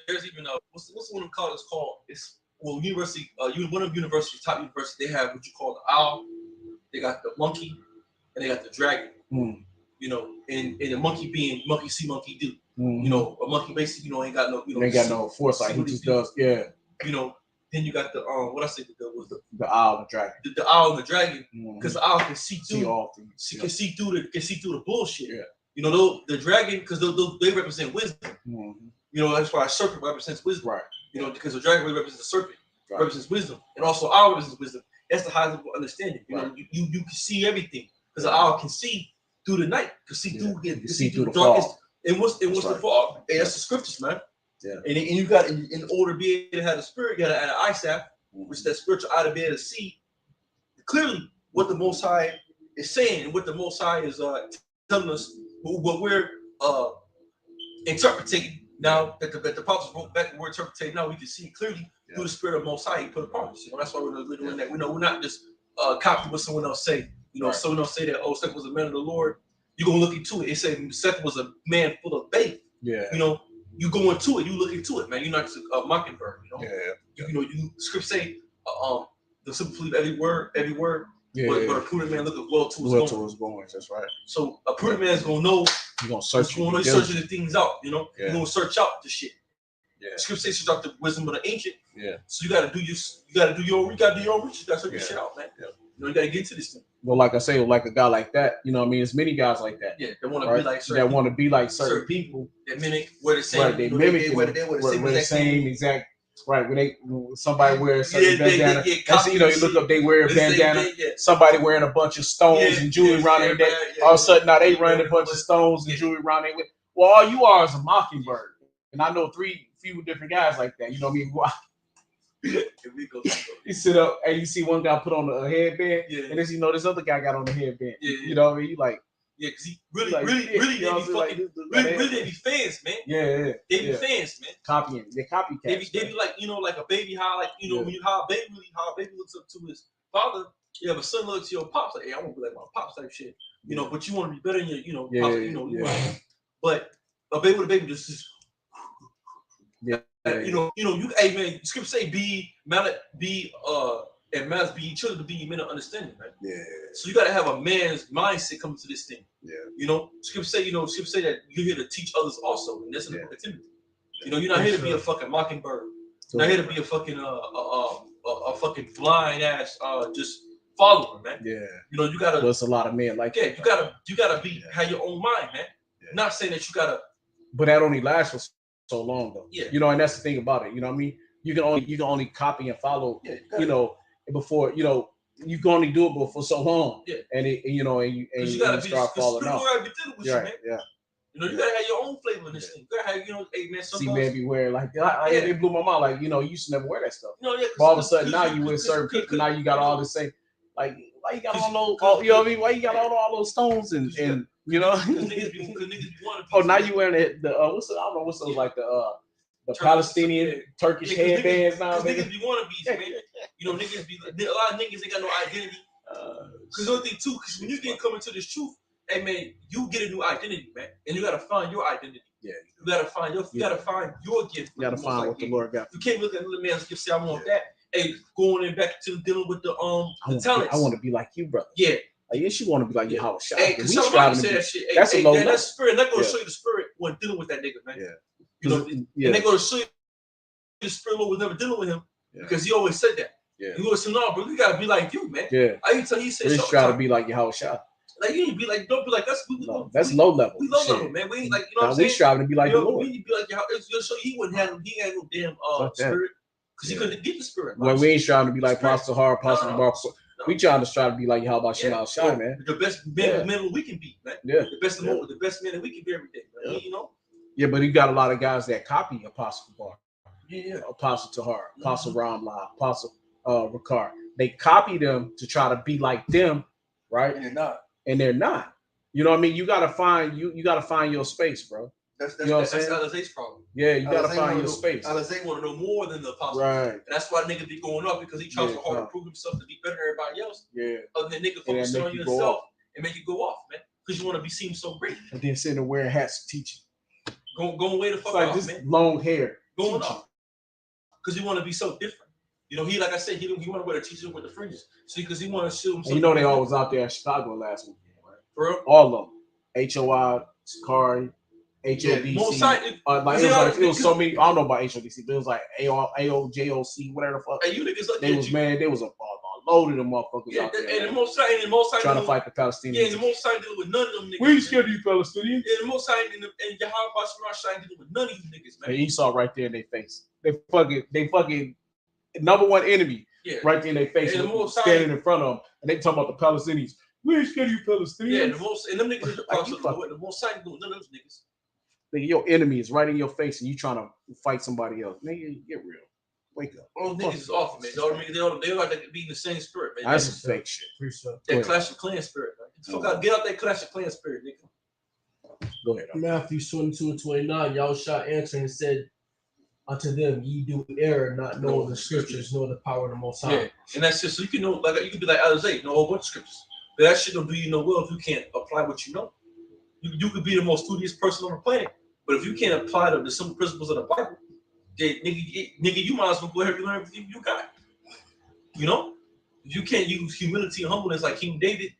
there's even what's the one called? It's called university. One of universities, top university, they have what you call the owl. They got the monkey, and they got the dragon. Mm. You know, and the monkey being monkey see, monkey do. Mm. You know, a monkey basically, ain't got no, ain't got no foresight. He just does, yeah. You know, then you got the what I say was the owl and the dragon. The owl and the dragon, because the owl can see through all things. Can see through the bullshit. Yeah. You know, the dragon, because they represent wisdom. Mm-hmm. You know, that's why a serpent represents wisdom. Right. You know, because the dragon represents the serpent, represents wisdom, and also owl represents wisdom. That's the highest level understanding. You know, you can see everything because the owl can see through the night, can see through, can see through the darkest. And what's the fog? Hey, that's the scriptures, man. Yeah. And you got in order to be able to have the spirit, you got to add an eye staff, which is that spiritual eye to be able to see clearly what the Most High is saying and what the Most High is telling us. What we're interpreting now that the apostles wrote back, we're interpreting now. We can see clearly through the spirit of Most High. He put upon us. You know, that's why we're doing that. We know we're not just copying what someone else say. You know, someone else say that Seth was a man of the Lord. You gonna look into it. It say Seth was a man full of faith. Yeah. You know, you go into it. You look into it, man. You're not just a mockingbird. You know. Yeah. You know, you script say the simple believe every word. Yeah, but a prudent man look well to his goings. That's right. So a prudent man is gonna know. You're gonna search. You're searching the things out. You know. You're gonna search out the shit. Yeah. The scripture says search out the wisdom of the ancient. Yeah. So you gotta do your research. You gotta search your shit out, man. Yeah. You know, you gotta get into this thing. Well, like I say, like a guy like that, you know what I mean? There's many guys like that. Yeah, they want to be like certain want to be like certain people. That mimic where the same. Right, they mimic the same exact. Right, when somebody wears a certain bandana, you know, you look up, they wear a bandana. Somebody wearing a bunch of stones and jewelry around their neck. All of a sudden, now they running a bunch of stones and jewelry around their neck. Well, all you are is a mockingbird, and I know few different guys like that. You know what I mean? You sit up and you see one guy put on a headband, and then you know this other guy got on the headband. You know what I mean? You like. Yeah, because he really, they be fans, man. Yeah. They be fans, man. Copying. They're copycats. They be like, you know, like a baby, how a baby looks up to his father. You have a son looks to your pops, like, hey, I want to be like my pops type shit. You know, but you want to be better than your, pops, Right. But a baby with a baby just hey man, scripture say and manners be children to be men of understanding, right? Yeah. So you gotta have a man's mindset coming to this thing. Yeah. You know, scripture say that you're here to teach others also, and that's in the book of Timothy. You know, you're not here to be a fucking mockingbird. You're not here to be a fucking a fucking blind ass just follower, man. Yeah. You know, you gotta. There's a lot of men like Yeah, that. you gotta be have your own mind, man. Yeah. Not saying that you gotta. But that only lasts for so long though. Yeah. You know, and that's the thing about it. You know what I mean? You can only copy and follow. Yeah, you know, before you know. You can only do it for so long. Yeah. And you know, and you gotta start falling off. Gotta be dealing with you, man. Yeah. You know, you gotta have your own flavor in this thing. You gotta have, you know, hey man, See man be wearing like it blew my mind. Like, you know, you used to never wear that stuff. No, yeah, but all of a sudden now you with certain people. Now you got all this same like why you got all those you know what I mean? Why you got all those stones and you know? Cause niggas be wanting. Oh, now you wearing the what's I don't know what's those like the Palestinian Turkish headbands now. Niggas be wannabes, man. You know, niggas be a lot of niggas ain't got no identity. Cause the other thing too, cause when you get coming to this truth, hey man, you get a new identity, man, and you gotta find your identity. Yeah, you gotta find your gift. You gotta find what the Lord got. You can't look at another man's gift, say I want that. Hey, going in back to dealing with the talents. I want to be like you, brother. Yeah. Like, yes, you want to be like your house. Hey, cause somebody said that shit. That's a low level. That spirit. They're gonna show you the spirit when dealing with that nigga, man. Yeah. You know, and they're gonna show you the spirit was never dealing with him because he always said that. Yeah. He always said, no, bro, you gotta be like you, man. Yeah. I tell you, said, just try to be like your house shop. Like you need to be like, don't be like that's low level. We low level, man. We ain't like, you know what I'm saying? We striving to be like the Lord. We need to be like your house. So he wouldn't have he had no damn spirit because he couldn't get the spirit. Well, we ain't striving to be like Pastor Hart, Pastor Bar. We trying to strive to be like how about house shop, man. The best men we can be, man. Yeah. The best men that we can be every day, man. Yeah. You know. Yeah, but you got a lot of guys that copy Apostle Bar. Yeah. Apostle Tahar, Apostle Ramla, Apostle Ricard. They copy them to try to be like them, right? And they're not. You know what I mean? You gotta find your space, bro. That's Alizé's problem. Yeah, you gotta find your space. Alizé want to know more than the apostle. Right. And that's why niggas be going up because he tries so hard to prove himself to be better than everybody else. Yeah. Other than nigga focusing on yourself and make you go off, man. Because you want to be seen so great. And then sitting there wearing hats teaching. Going way the fuck like off, this man. Long hair. Going off. Because you want to be so different. You know, he like I said, he want to wear the t-shirt with the fringes. See, because he want to show himself. You know, they all was out there in Chicago last weekend, right? For real? All of them. HOI, Sakari, HODC. It was so many. I don't know about HODC, but it was like AOJOC, whatever the fuck. Hey, you niggas like they was a load of them motherfuckers out there. And the most time trying to fight the Palestinians. Yeah, and the most time dealing with none of them niggas. We ain't scared of you Palestinians. Yeah, the most time and Yahweh Bashar ain't dealing with none of you niggas, man. And Esau right there in their face. They fucking number one enemy right there in their face, standing in front of them, and they talking about the Palestinians. We ain't scared of you Palestinians. Yeah, and them niggas the most time doing none of those niggas. Nigga, your enemy is right in your face, and you trying to fight somebody else. Nigga, get real. Wake up. All those niggas is off, man. They like to be in the same spirit, man. That's some fake shit. That Clash of Clans spirit, man. Get out that Clash of Clans spirit, nigga. Go ahead. Matthew 22:29, Yahushua answered and said unto them, ye do err, not knowing the scriptures, nor the power of the Most High. Yeah, and that's just so you can know, like you can be like Alizé, know a whole bunch of scriptures. But that shit don't do you no well if you can't apply what you know. You could be the most studious person on the planet, but if you can't apply the simple principles of the Bible, then nigga, you might as well go ahead and learn everything you got. You know, if you can't use humility and humbleness like King David,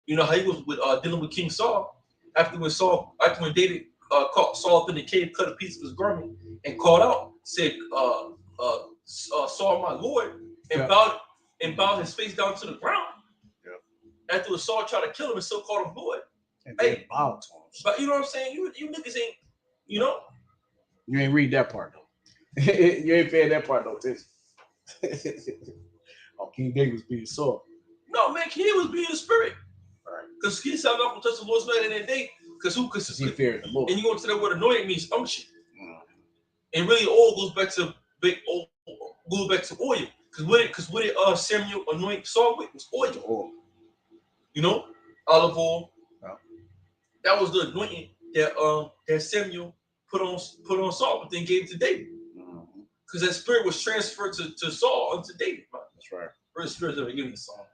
you know how he was with dealing with King Saul. After when David caught Saul up in the cave, cut a piece of his garment, and called out, said, Saul, my Lord, and bowed his face down to the ground. Yeah. After Saul tried to kill him and still called him Lord. And hey, bowed to him. But you know what I'm saying? You niggas ain't, you know. You ain't read that part though. You ain't paying that part though, Tiz. Oh, King David was being Saul. No, man, King David was being the spirit. Right. Because he said, I'm not going to touch the Lord's man in that day. Because he feared the Lord. And you go to that word anointed means unction. And really all goes back to oil. Because what did Samuel anoint Saul with? Was oil. You know? Olive oil. Yeah. That was the anointing that Samuel put on Saul, but then gave it to David. Because that spirit was transferred to Saul unto David. That's right. The spirit never given to Saul.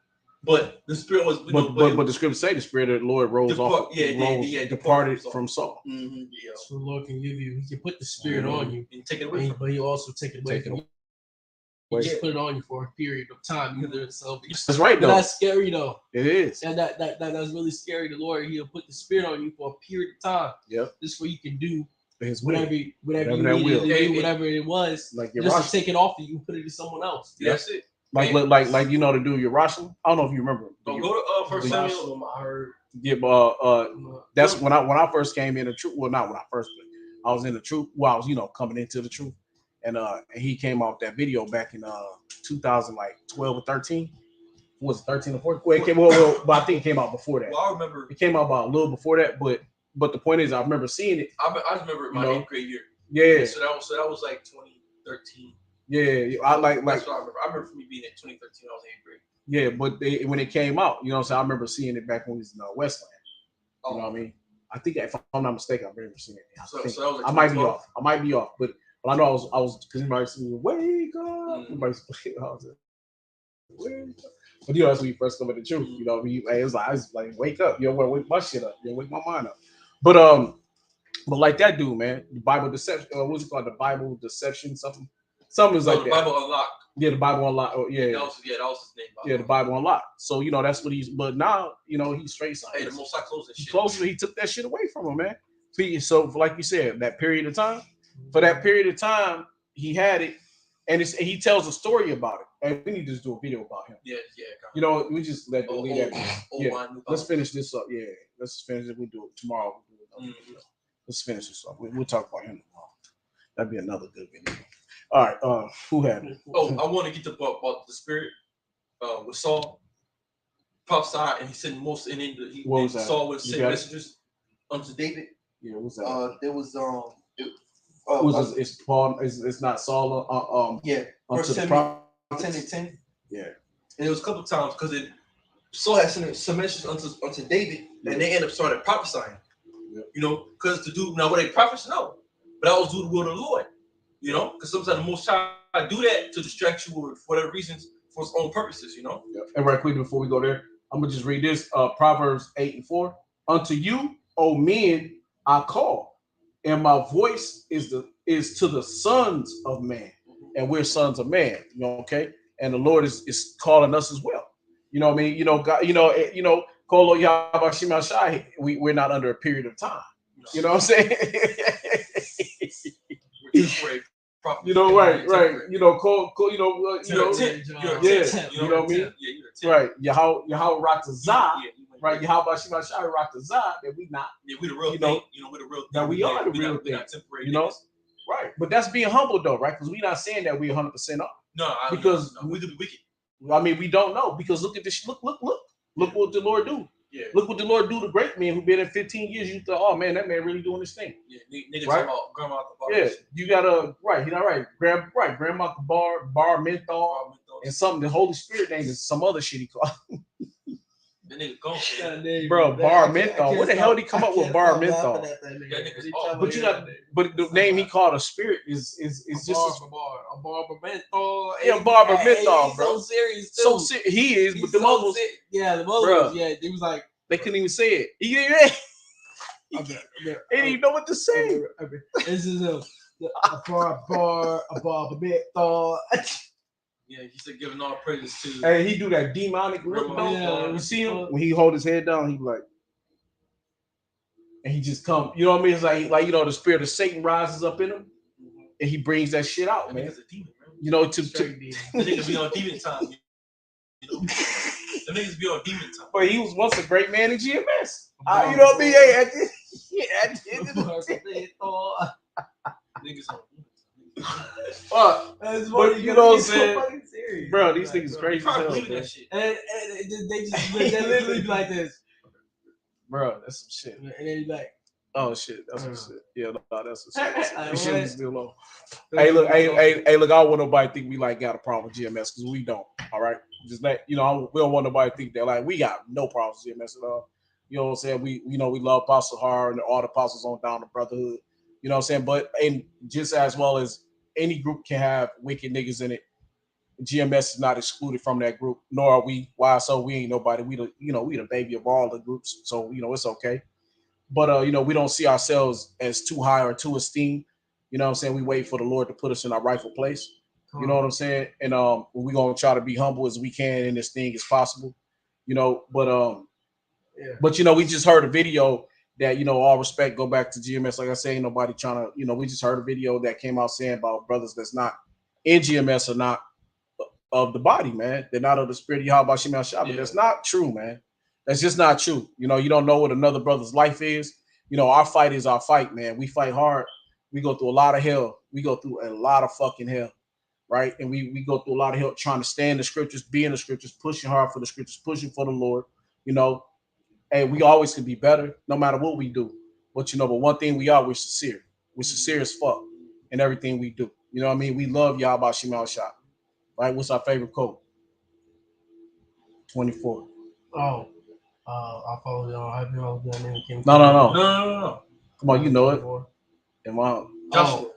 But the spirit was, but the scripture say the spirit of the Lord rose off, departed from Saul. Mm-hmm. Yeah. So the Lord can give you, He can put the spirit on you and take it away, but He also take it away from you. He just put it on you for a period of time. That's right, though. But that's scary, though. It is. And that's really scary. The Lord, He'll put the spirit on you for a period of time. Yep. This is what you can do his will. whatever you Whatever that needed will. to Hey, do, whatever it was, Like your just Rosh, to take it off of you, put it to someone else. That's it. like you know the dude your Rosh. I don't know if you remember. Oh, go to First Samuel. Jerusalem, I heard. Yeah, that's when I first came in the truth. Well, not when I first, but I was in the truth. Well, I was coming into the truth, and he came out that video back in 2012 or 13. Was it 13 or 14? But I think it came out before that. Well, I remember. It came out about a little before that, but the point is, I remember seeing it. I remember my 8th grade year. Yeah. So that was like 2013. Yeah, I like. That's what I remember. I remember for me being in 2013, I was in 8th grade. Yeah, but when it came out, so I remember seeing it back when it was in Westland. You know what I mean? I think if I'm not mistaken, I remember seeing it. So that was like I might be off, but I know I was because everybody said, "Wake up!" Everybody said, "Wake up!" But that's when you first come to the truth. You know what I mean? It was like I was like, "Wake up! You don't want to wake my shit up. You wake my mind up." But like that dude, man, the Bible deception. What's it called? The Bible deception. Something is like the that. Bible Unlocked. Yeah, the Bible Unlocked. Oh, yeah. That was his name. Yeah, the Bible Unlocked. So that's what he's. But now he's straight. Hey, the Most High closed that shit. He took that shit away from him, man. So like you said, that period of time. For that period of time, he had it, and he tells a story about it. And we need to just do a video about him. Yeah. We just leave that. Yeah. Let's finish this up. Yeah, let's finish it. We'll do it tomorrow. Let's finish this up. We'll talk about him tomorrow. That'd be another good video. All right. Who had it? Oh, I want to get about the spirit with Saul prophesied, and he sent most in England. Saul would send messengers unto David. Yeah, what's that? There was it's Paul. It's not Saul. Yeah. First Samuel 10:10. Yeah. And it was a couple of times because Saul had sent some messages unto David, and they end up started prophesying. Yeah. Because the dude now what they prophets know, but I always do the will of the Lord. Because sometimes the Most High do that to distract you for whatever reasons for his own purposes. Yeah. And right quick before we go there, I'm gonna just read this. Proverbs 8:4. Unto you, O men, I call, and my voice is to the sons of man, and we're sons of man. Okay, and the Lord is calling us as well. You know what I mean? God. Kolo Yabashima Shai. We're not under a period of time. You know what I'm saying? Right. You know what I mean? Right. Yahweh Ratazah. Right. Yahweh Shima Shai Ratazah. That we not. Yeah, we the real thing. We're the real thing. That we are the real thing. Temporary. Right. But that's being humble though, right? Because we're not saying that we're 100% off. No, because we could be wicked. I mean, we don't know because look at this. Look what the Lord do. Yeah. Look what the Lord do to great men who've been in 15 years. You thought, oh man, that man really doing this thing. Yeah, niggas talking about grandma at the bar. Yeah, you gotta grandma at the bar menthol, and something. The Holy Spirit name is some other shit he called. That nigga gone. Bro, bar menthol. What the hell did he come up with bar menthol? But the name he called a spirit is just a barber menthol. Yeah, barber menthol, bro. So serious, too. So serious. He is, but the Muslims. Yeah, the Muslims. Yeah, they was like they couldn't even say it. He didn't even know what to say. This is a barber menthol. Yeah, he said giving all praises to. Hey, he do that demonic look. Yeah, you see him when he hold his head down. He like, and he just come. You know what I mean? It's like the spirit of Satan rises up in him, and he brings that shit out, man. That nigga's a demon, man. To the niggas be on demon time. The niggas be on demon time. But he was once a great man in GMS. You know what I mean? Hey, at the end of the day. Niggas on. But you know what I'm saying, serious, bro? These niggas crazy as hell, man. And they just literally be like this, bro. That's some shit. And then be like, oh shit, that's some shit. Yeah, no, that's some shit. This shit is still low. Hey, look, I don't want nobody to think we got a problem with GMS because we don't. All right, just let we don't want nobody to think that we got no problems with GMS at all. You know what I'm saying? We love Apostle Har and all the apostles on down the brotherhood. You know what I'm saying? But and just as well as any group can have wicked niggas in it, GMS is not excluded from that group, nor are we. Why? So we ain't nobody. We the baby of all the groups. So it's okay. But we don't see ourselves as too high or too esteemed. You know what I'm saying? We wait for the Lord to put us in our rightful place. You know what I'm saying? And we're gonna try to be humble as we can in this thing as possible. But we just heard a video that, you know, all respect go back to GMS. Like I say, ain't nobody trying to, you know, we just heard a video that came out saying about brothers that's not in GMS are not of the body, man. They're not of the spirit of Yahweh Shema Shah. But that's not true, man. That's just not true. You know, you don't know what another brother's life is. You know, our fight is our fight, man. We fight hard. We go through a lot of hell. We go through a lot of fucking hell, right? And we go through a lot of hell trying to stay in the scriptures, be in the scriptures, pushing hard for the scriptures, pushing for the Lord, you know. And we always can be better no matter what we do. But, you know, but one thing we are, we're sincere. We're sincere as fuck in everything we do. You know what I mean? We love Yahweh Shema Shah. Right? What's our favorite quote? 24. Oh, I follow y'all. I've been all down there. No. Come on, you know it. Am I? Joshua.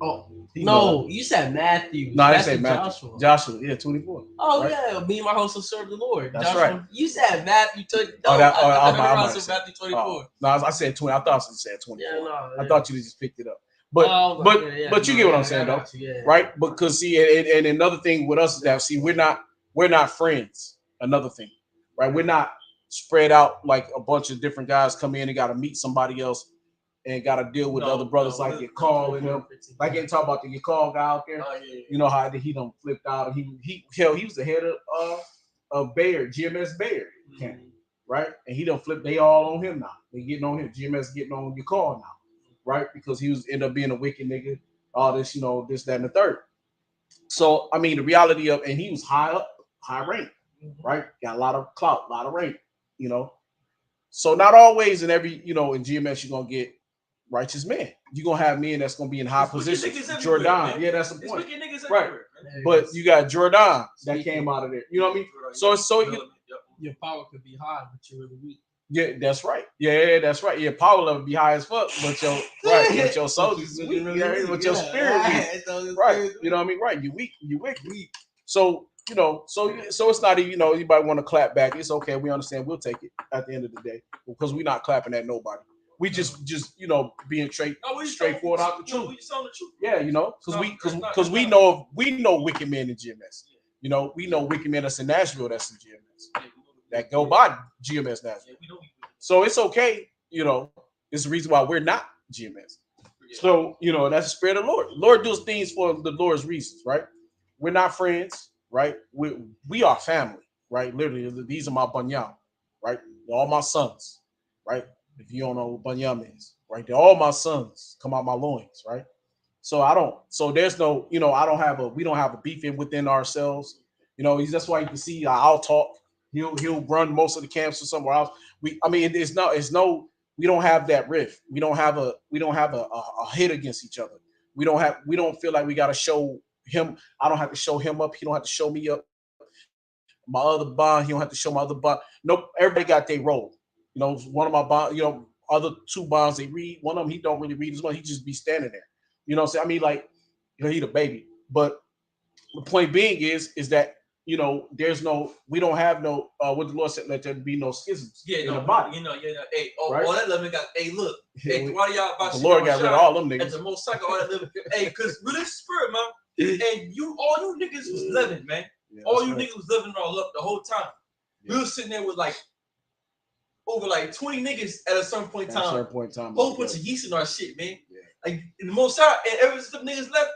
Oh, He no, know you said Matthew. No, I That's didn't say Matthew. Joshua. Joshua, yeah, 24. Oh, right? yeah, me and my host will serve the Lord. That's Joshua, right. You said Matthew 20. No, Oh, that- I I said Matthew 24. Oh, no, I said 20. I thought you said 24. Yeah, no, I thought you just picked it up. But you get what I'm saying, though, right? Because see, and another thing with us is that see, we're not friends. Another thing, right? We're not spread out like a bunch of different guys come in and got to meet somebody else and got to deal with other brothers like get called and them. Like they talk about the get called guy out there. You know how he done flipped out and he was the head of Bayer, GMS Bayer, right? And he done flipped. They all on him now. They getting on him. GMS getting on your call now, right? Because he was end up being a wicked nigga. All this, you know, this, that, and the third. So I mean, the reality of, and he was high up, high rank, right? Got a lot of clout, a lot of rank, you know. So not always in every, you know, in GMS you're gonna get righteous men. You're gonna have men that's gonna be in high positions. Jordan, yeah, that's the point. Right. But you got Jordan that came out of there. You know what I mean? So your power could be high, but you're really weak. Yeah, that's right. Yeah, that's right. Yeah, power level be high as fuck, but your soldiers is weak. But your spirit weak. Right. You know what I mean? Right. You weak. You weak. So, you know, so it's not even, you know, anybody want to clap back. It's okay. We understand. We'll take it at the end of the day because we're not clapping at nobody. We just you know, being straightforward out the truth. Yeah, you know, because we know wicked men in GMS. You know, we know wicked men that's in Nashville that's in GMS that go by GMS Nashville. So it's okay. You know, it's the reason why we're not GMS. So, you know, that's the spirit of the Lord. The Lord does things for the Lord's reasons, right? We're not friends, right? We are family, right? Literally, these are my banyam, right? They're all my sons, right? If you don't know what banyam is, right? They're all my sons, come out my loins, right? So there's no, you know, we don't have a beef within ourselves. You know, that's why you can see I'll talk. He'll run most of the camps or somewhere else. We don't have that rift. We don't have a hit against each other. We don't feel like we got to show him. I don't have to show him up. He don't have to show me up. My other bond, he don't have to show my other bond. Nope, everybody got their role. You know, one of my bond, you know, other two bonds they read. One of them he don't really read as well. He just be standing there. You know what I'm saying? I mean, like, you know, he the baby. But the point being is that, you know, we don't have no what the Lord said, let there be no schisms in the body. You know, Hey, all that living got. Hey, look. Hey, why y'all about the Lord got rid of all them niggas. At the most cycle, all that living. Hey, because with this spirit, man, and all you niggas was living, man. Yeah, all you niggas was living all up the whole time. Yeah. We was sitting there with like over like 20 niggas at a certain point in time. Whole bunch of yeast in our shit, man. Yeah. Like in the most time, and ever since them niggas left,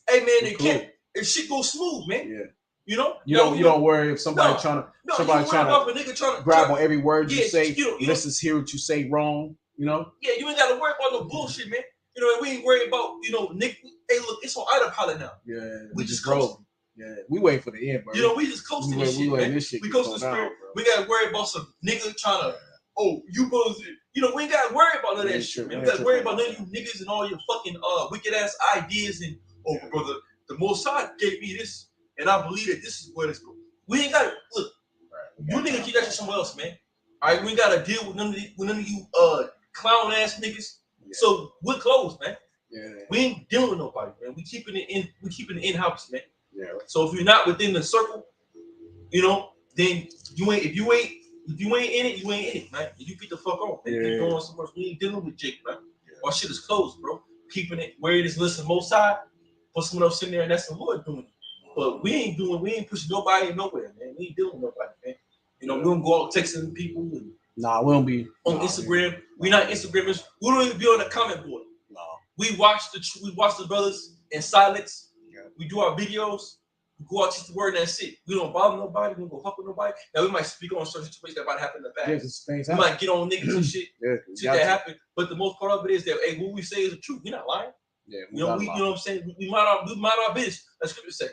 hey man, they can't. And shit go smooth, man. Yeah. You know, you don't worry if somebody trying to grab on every word you say. Let's hear what you say wrong. You know. Yeah, you ain't got to worry about no bullshit, man. You know, and we ain't worried about Nick. Hey, look, it's on autopilot now. Yeah, we just close. Yeah, we wait for the end, bro. You know, we just close to this shit, man. We close to the spirit. We got to worry about some nigga trying to. Oh, you supposed to. You know, we ain't got to worry about none of that shit, man. We got to worry about none of you niggas and all your fucking wicked ass ideas and brother, the Most High gave me this. And I believe that this is where it's going. We ain't got to look. You niggas keep that shit somewhere else, man. All right, we ain't got to deal with none of you clown ass niggas. Yeah. So we're closed, man. Yeah. We ain't dealing with nobody, man. We keeping it in. We keeping it in house, man. Yeah. So if you're not within the circle, you know, then you ain't. If you ain't in it, you ain't in it, man. You get the fuck on. Yeah. Keep going somewhere. We ain't dealing with Jake, man. Yeah. Our shit is closed, bro. Keeping it where it is. Listen, most high. Put someone else in there, and that's the Lord doing it. But we ain't pushing nobody nowhere, man. We ain't dealing with nobody, man. You know, we don't go out texting people. And we don't be on Instagram. Man. We not Instagrammers. We don't even be on the comment board. No. We watch the brothers in silence. Yeah. We do our videos. We go out, teach the word, and that's it. We don't bother nobody. We don't go fuck with nobody. Now we might speak on certain situations that might happen in the past. Yeah, things we happen. might get on niggas and shit. Yeah, Shit that happen. But the most part of it is that hey, what we say is the truth. We're not lying. Yeah, you know what I'm saying. We mind our business. That's scripture say.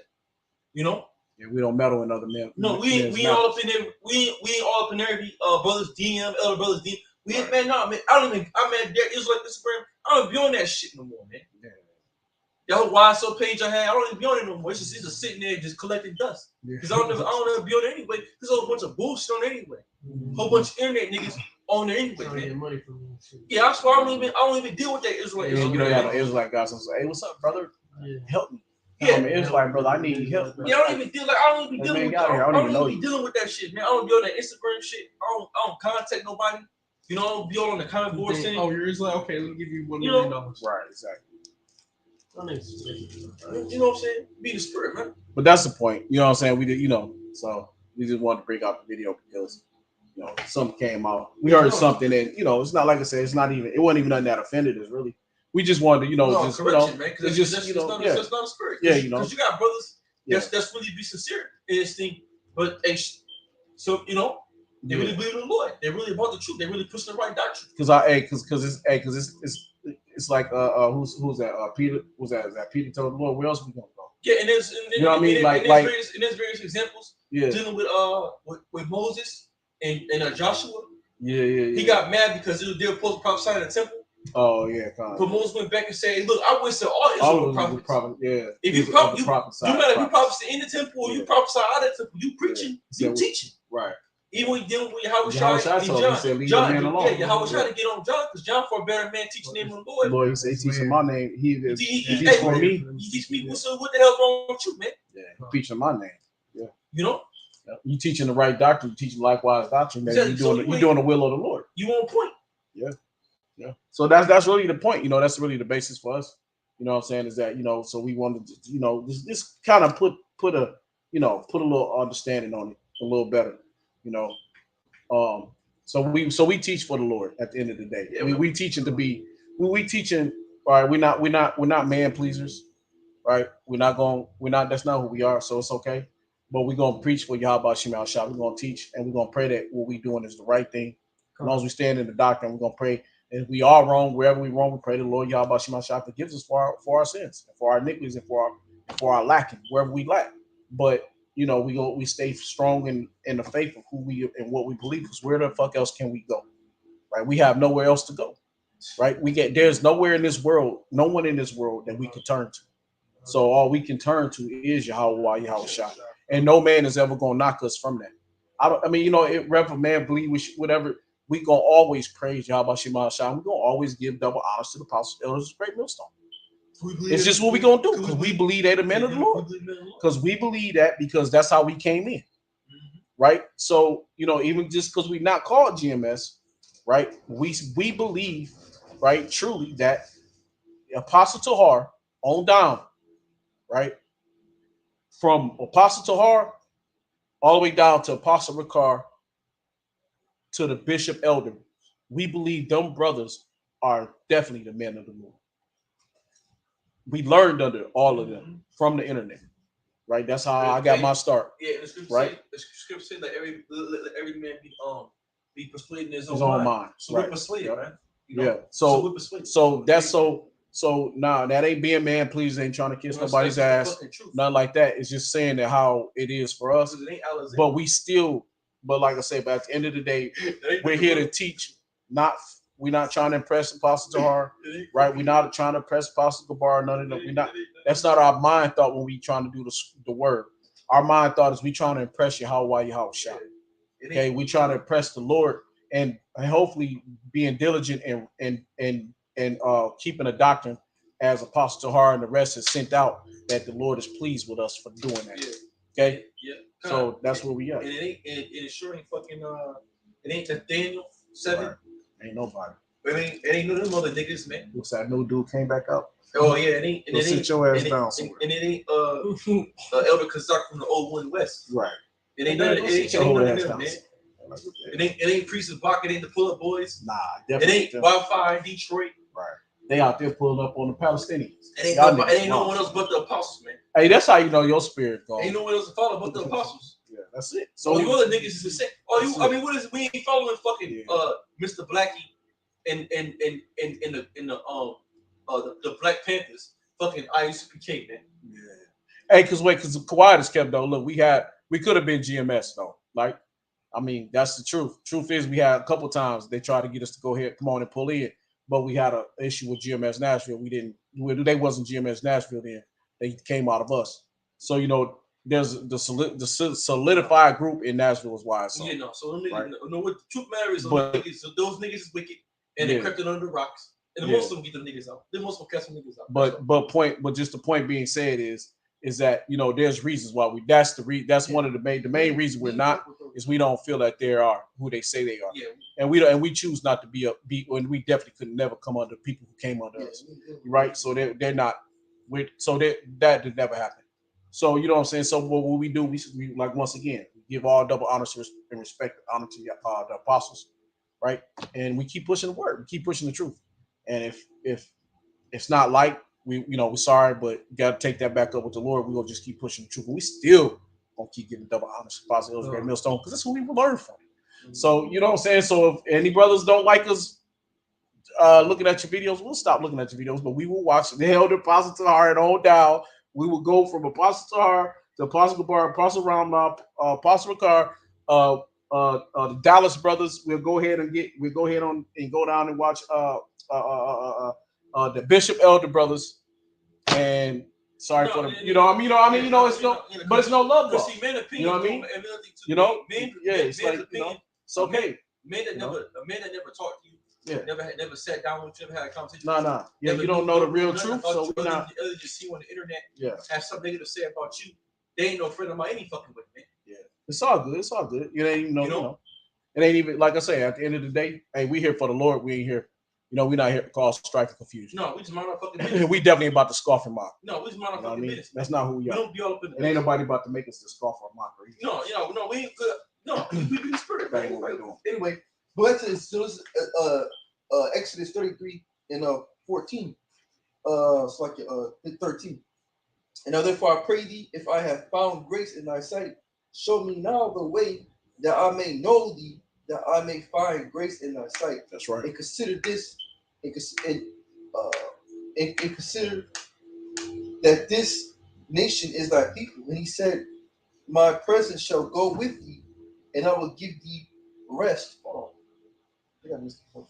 You know. Yeah, we don't meddle in other men. No, we ain't all up in there. We ain't all up in there. Brothers DM, elder brothers DM. We ain't man. No, man. I mean, there is like Instagram. I don't be on that shit no more, man. Yeah. That whole YSO page I had, I don't even be on it no more. It's just sitting there just collecting dust. Because I don't ever be on it anyway. There's a whole bunch of bullshit on it anyway. Whole bunch of internet niggas on there anyway, man. Money from shit. Yeah, that's why I don't even deal with that Israelite. Yeah, you know, got an Israelite guy. So say, hey, what's up, brother? Help me. Yeah, I'm an Israelite brother. I need help. Yeah, I don't even deal with dealing with that shit, man. I don't be on that Instagram shit. I don't contact nobody. You know, I don't be on the comment board saying, oh, you're Israelite? Okay, let me give you $1 million. Right, exactly. You know what I'm saying? Be the spirit, man. But that's the point. You know what I'm saying? We did, you know, so we just wanted to bring out the video because, you know, something came out. We heard something and, you know, it's not like I said, it wasn't even nothing that offended us, really. We just wanted to, you know, just, you know, man, it's just, that's, you know, that's not a spirit. Yeah, you know. Because you got brothers that's really be sincere in this thing. But, so, you know, they really believe in the Lord. They really about the truth. They really push the right doctrine. Because it's like who's that? Peter was that? Is that Peter told the Lord? Where else we gonna go? Yeah, and there's you know what I mean? There's various examples yeah. dealing with Moses and Joshua. Yeah. He got mad because they were supposed to prophesy in the temple. Oh yeah, kind of. But Moses went back and said, "Look, I wish that all Israel were prophets. Yeah. If you prophesy, no matter if you prophesy in the temple or you prophesy out of the temple, you preaching, you teaching. Right. Even when dealing with Yahweh Shai and John, Yahweh Shai to get on John because John for a better man teaching the name of the Lord. Lord, he said, teaching my name. He teach for me. He teach me. So what the hell's wrong with you, man? Yeah, teaching my name. Yeah. You know. You teaching the right doctrine. You teaching likewise doctrine. That you doing the will of the Lord. You on point. Yeah. Yeah. So that's really the point. You know, that's really the basis for us. You know what I'm saying? Is that, you know, so we wanted to, you know, just kind of put a little understanding on it a little better. You know, so we teach for the Lord at the end of the day. Yeah, we teaching to be we teaching. All right, we're not man pleasers, right? That's not who we are. So it's okay. But we're gonna preach for Yahweh Shema Shah. We're gonna teach and we're gonna pray that what we're doing is the right thing. As long as we stand in the doctrine, we're gonna pray. And if we are wrong, wherever we're wrong, we pray the Lord Yahweh Shema Shah forgives us for our sins, and for our iniquities, and for our lacking, wherever we lack. But you know, we stay strong in the faith of who we and what we believe, because where the fuck else can we go? Right? We have nowhere else to go. Right? There's nowhere in this world, no one in this world that we can turn to. So all we can turn to is Yahweh Shah. And no man is ever gonna knock us from that. You know, whether man believe whatever, we gonna always praise Yahweh Shema Shah. We're gonna always give double honors to the apostles, elders, great millstone. It's just what we're gonna do, because we believe they're the men of the Lord. Because we believe that, because that's how we came in. Right? So, you know, even just because we're not called GMS, right? We believe, right, truly, that Apostle Tahar on down, right? From Apostle Tahar all the way down to Apostle Ricard to the Bishop Elder, we believe them brothers are definitely the men of the Lord. We learned under all of them from the internet, right? That's how I got my start. Yeah, the scripture right? The scripture said that every man be persuaded in his His own own mind. So right. we're persuaded, man. You know? Yeah. So that's so nah, that ain't being man please, ain't trying to kiss nobody's ass. Nothing like that. It's just saying that how it is for us. But we still, but like I say, but at the end of the day, we're here to teach. We're not trying to impress Apostle Tahar, right? We're not trying to impress Apostle Gabar. None of them. That's not our mind thought when we trying to do the word. Our mind thought is we trying to impress Yahweh Shah. Okay, we trying to impress the Lord and hopefully being diligent and keeping a doctrine as Apostle Tahar and the rest is sent out, that the Lord is pleased with us for doing that. Okay, yeah. So that's where we are. And it sure ain't fucking it ain't Nathaniel 7. Right. Ain't nobody. It ain't none of them other niggas, man. Looks like no dude came back up. Oh yeah, it ain't. And it ain't. Sit your ass down somewhere. And it ain't Elder Kazak from the old one West. Right. It ain't none of them, man. It ain't Priest's Block. It ain't the Pull Up Boys. Nah, It definitely. ain't Wildfire in Detroit. Right. They out there pulling up on the Palestinians. It ain't no one else but the apostles, man. Hey, that's how you know your spirit goes. Ain't no one else to follow but the apostles. Yeah, that's it. So you other niggas is the same. I mean, what is we ain't following fucking Mr. Blackie and the Black Panthers fucking IUCPK, man. Yeah. Hey, because Kawhi just kept though. Look, we could have been GMS though. Like, I mean, that's the truth. Truth is, we had a couple times they tried to get us to go ahead, come on and pull in, but we had an issue with GMS Nashville. We didn't. They wasn't GMS Nashville then. They came out of us. So you know, there's the solidified group in Nashville is why. So yeah, no. So them niggas, right? no, what the truth matter is those niggas is wicked and they crept it under the rocks. And the most of them get them niggas out. The most of them catch them niggas out. But just the point being said is that you know there's reasons why that's one of the main reason we're not is we don't feel that they are who they say they are. Yeah. And we choose not to be when we definitely could never come under people who came under us. Right? So they're not that did never happen. So you know what I'm saying? So what we do, we like once again, we give all double honor and respect honor to the apostles, right? And we keep pushing the word, we keep pushing the truth. And if it's not like we're sorry, but you gotta take that back up with the Lord. We're gonna just keep pushing the truth. And we still gonna keep giving double honor to Apostle Great Millstone because that's who we learn from. So you know what I'm saying? So if any brothers don't like us looking at your videos, we'll stop looking at your videos, but we will watch the Elder Apostle Tahar and on down. We will go from Apostle Tahar to Apostle Gabar, Apostle Ramna, Apostle Ricard, the Dallas brothers. We'll go ahead and go down and watch the Bishop Elder brothers. And sorry for the, it's no, but it's no love lost. See, man, you know what I mean? It's like, it's okay. Men that never talked to you. Yeah. Never sat down with you, never had a conversation. Nah. Yeah, you don't know the real truth, so we're not. Other just see on the internet. Yeah. Have something to say about you. They ain't no friend of mine. Any fucking with me. Yeah. It's all good. It's all good. You ain't even know. It ain't even like I say. At the end of the day, hey, we here for the Lord. We ain't here. We're not here to cause strife and confusion. No, we just mind our fucking business. We definitely ain't about to scoff and mock. No, we just mind our fucking business. That's not who we are. We don't be all up in it ain't nobody about to make us to scoff or mock or either. No, we ain't good. No, we be the spirit. Anyway, but it's Exodus 33 and 14. It's like 13. And now therefore I pray thee, if I have found grace in thy sight, show me now the way that I may know thee, that I may find grace in thy sight. That's right. And consider this, and consider that this nation is thy people. And he said, my presence shall go with thee, and I will give thee rest. Oh, I think I missed the point.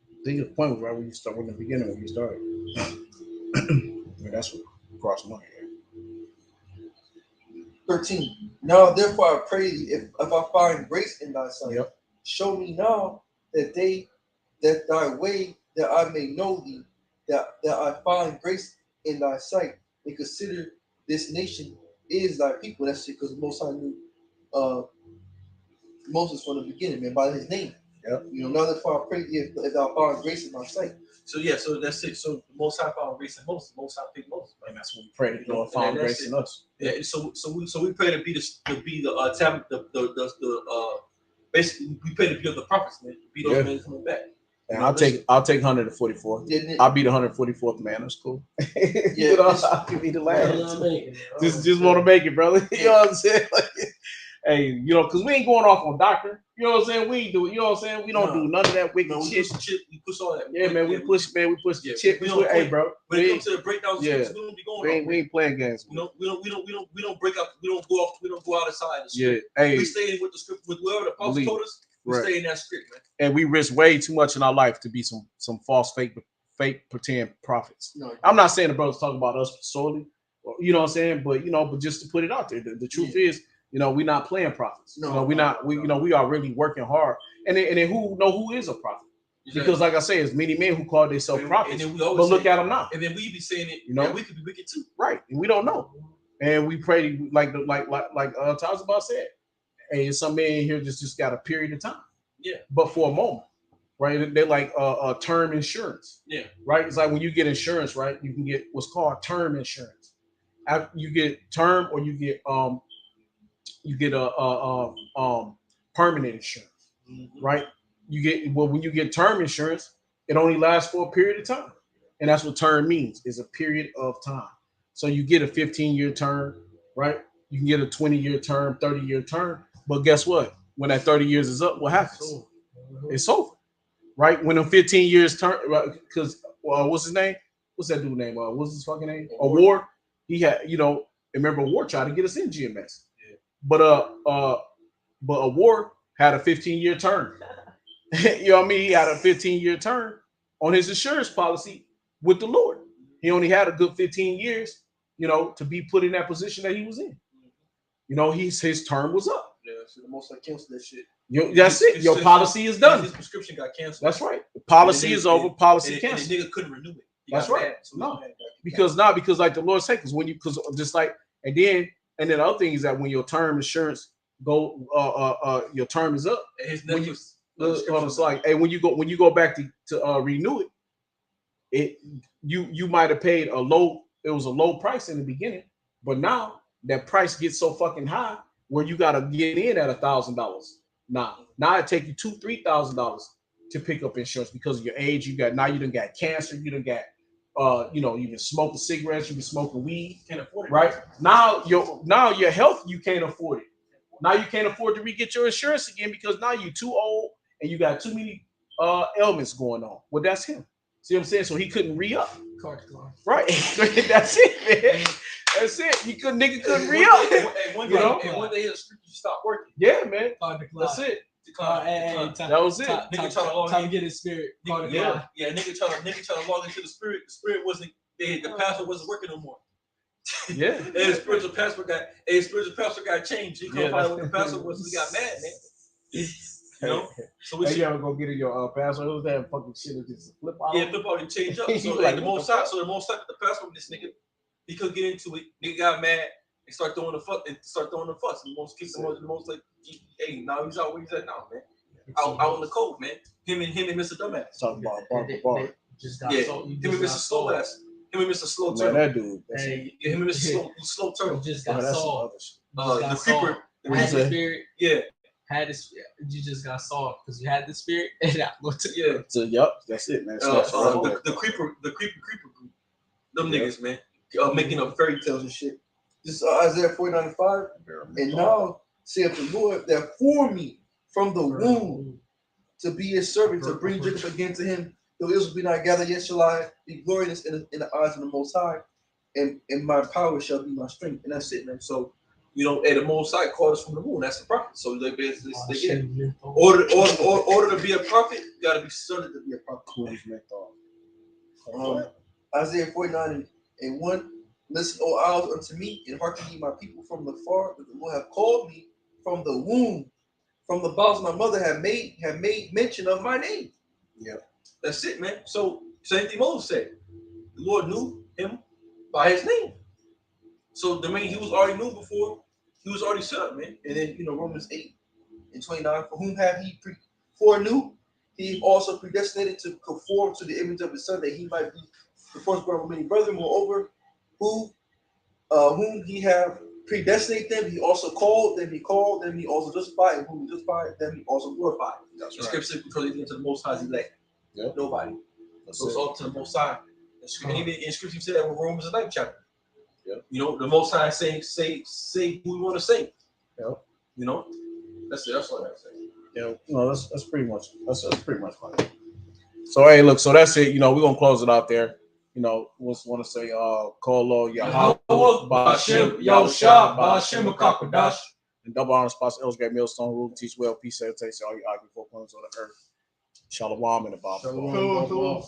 I think the point was right when you start in the beginning when you started. That's what crossed my head. 13. Now therefore I pray thee, if I find grace in thy sight, show me now that thy way, that I may know thee, that I find grace in thy sight, and consider this nation is thy people. That's it, because Most High knew Moses from the beginning, man, by his name. Yep. Now therefore I pray thee, if thou find grace in thy sight. So that's it. So the Most High found grace in Moses. Most High picked Moses, and that's what we pray. The Lord found grace in us. Yeah. So we pray to be basically we pray to be of the prophets, man. To be those men coming back. And I'll take 144. I'll be the 144th man. That's cool. Yeah, I'll be the last. Just want to make it, brother. You know what I'm saying? Like, hey, because we ain't going off on doctrine. You know what I'm saying? We ain't do it. You know what I'm saying? We don't do none of that wicked shit. We push all that. Yeah, man. We push the chip. Hey, bro. When it comes to the breakdowns, we don't be going. We ain't playing games. We don't break up. We don't go off. We don't go outside the script. Yeah. Hey, we stay in with the script with whatever the apostle told us. We stay in that script, man. And we risk way too much in our life to be some false, fake pretend prophets. No, I'm not saying the brothers talk about us solely, you know what I'm saying, but just to put it out there, the truth is, we're not playing prophets. We are really working hard. And then who is a prophet? Exactly. Because like I say, there's many men who call themselves prophets, but look at them now. And then we be saying it, we could be wicked too, right? And we don't know. And we pray like Tazabah said. Hey, some man here just got a period of time. Yeah. But for a moment, right? They're like term insurance. Yeah. Right? It's like when you get insurance, right? You can get what's called term insurance. You get term or you get permanent insurance, right? You get when you get term insurance, it only lasts for a period of time, and that's what term means is a period of time. So you get a 15-year term, right? You can get a 20-year term, 30-year term, but guess what? When that 30 years is up, what happens? It's over, right? When the 15 years turn, because what's his name? What's that dude name? What's his fucking name? Award. He had, remember Award tried to get us in GMS, but Award had a 15-year term. You know what I mean? He had a 15-year term on his insurance policy with the Lord. He only had a good 15 years, to be put in that position that he was in. His term was up. Yeah, so the most I canceled that shit. That's it. Your policy is done. His prescription got canceled. That's right. The policy is over. Policy and canceled. the nigga couldn't renew it. That's right. Mad, so no, because like the Lord said, because just like and then the other thing is that when your term insurance your term is up. His when it's like, hey, when you go back to renew it, you might have paid a low. It was a low price in the beginning, but now that price gets so fucking high where you got to get in at $1,000. Now it take you $2,000-$3,000 to pick up insurance because of your age. You done got cancer. You done got you've been smoking cigarettes. You've been smoking weed. Can't afford it. Right now your health, you can't afford it. Now you can't afford to re-get your insurance again because now you're too old and you got too many ailments going on. Well, that's him. See what I'm saying? So he couldn't re-up. Right. That's it, man. That's it. Nigga couldn't re-up. And one day you stop working. Yeah, man. That's it. That was it. Time to get his spirit. Nigga trying to log into the spirit. The spirit wasn't. The password wasn't working no more. Yeah. And his spiritual password got changed. He couldn't find what the password was. He got mad, man. So we y'all go get in your password. Who's that fucking shit? Just flip out. Yeah, flip out and change up. So like the most side the password, this nigga, he couldn't get into it. Nigga got mad and start throwing the fuss. And the most kicked him the most like, hey, now he's out where he's at now, man. Out on the cove, man. Him and Mr. Dumbass. Talking about bar. Him and Mr. Slow ass. Him and Mr. Slow Turtle. Man, that dude. Him and Mr. Slow Turtle. Just got solved. The creeper. Had the spirit. Yeah. You just got solved because you had the spirit and I went to So that's it, man. The creeper group. Them niggas, man. Making up fairy tales and shit. This is Isaiah 49:5. And now saith the Lord that formed me from the womb to be his servant, to bring Jacob again to him. Though Israel be not gathered, yet shall I be glorious in the eyes of the Most High, and my power shall be my strength. And that's it, man. So, and the Most High called us from the womb. That's the prophet. So they get order to be a prophet, you gotta be studied to be a prophet. Isaiah 49:1. Listen, O isles, unto me, and hearken ye my people from the far, that the Lord have called me from the womb, from the bowels of my mother have made mention of my name. Yeah, that's it, man. So same thing Moses said. The Lord knew him by his name. So the man he was already knew before, he was already set up, man. And then Romans 8:29, for whom have he foreknew, he also predestinated to conform to the image of his son, that he might be the firstborn of many brethren. Moreover, whom he have predestinated them, he also called, then he also justified, and whom he justified, then he also glorified. That's right. Scripture because he to the Most High's elect. Yep. Nobody. So it's all to the Most High. And even in Scripture said that with Romans 9th chapter. Yep. The Most High say who we want to say. Yep. That's it. That's all I gotta say. Yeah, no, that's pretty much fine. So hey, look, so that's it. We're gonna close it out there. Want to say Kolo Yahweh Ba'Shem Yahushua Ba'Shem Kakadash, and double honor spots Elsgate Millstone rule teach well peace salutation all you argue for points on the earth. Shalom and above. Shalom.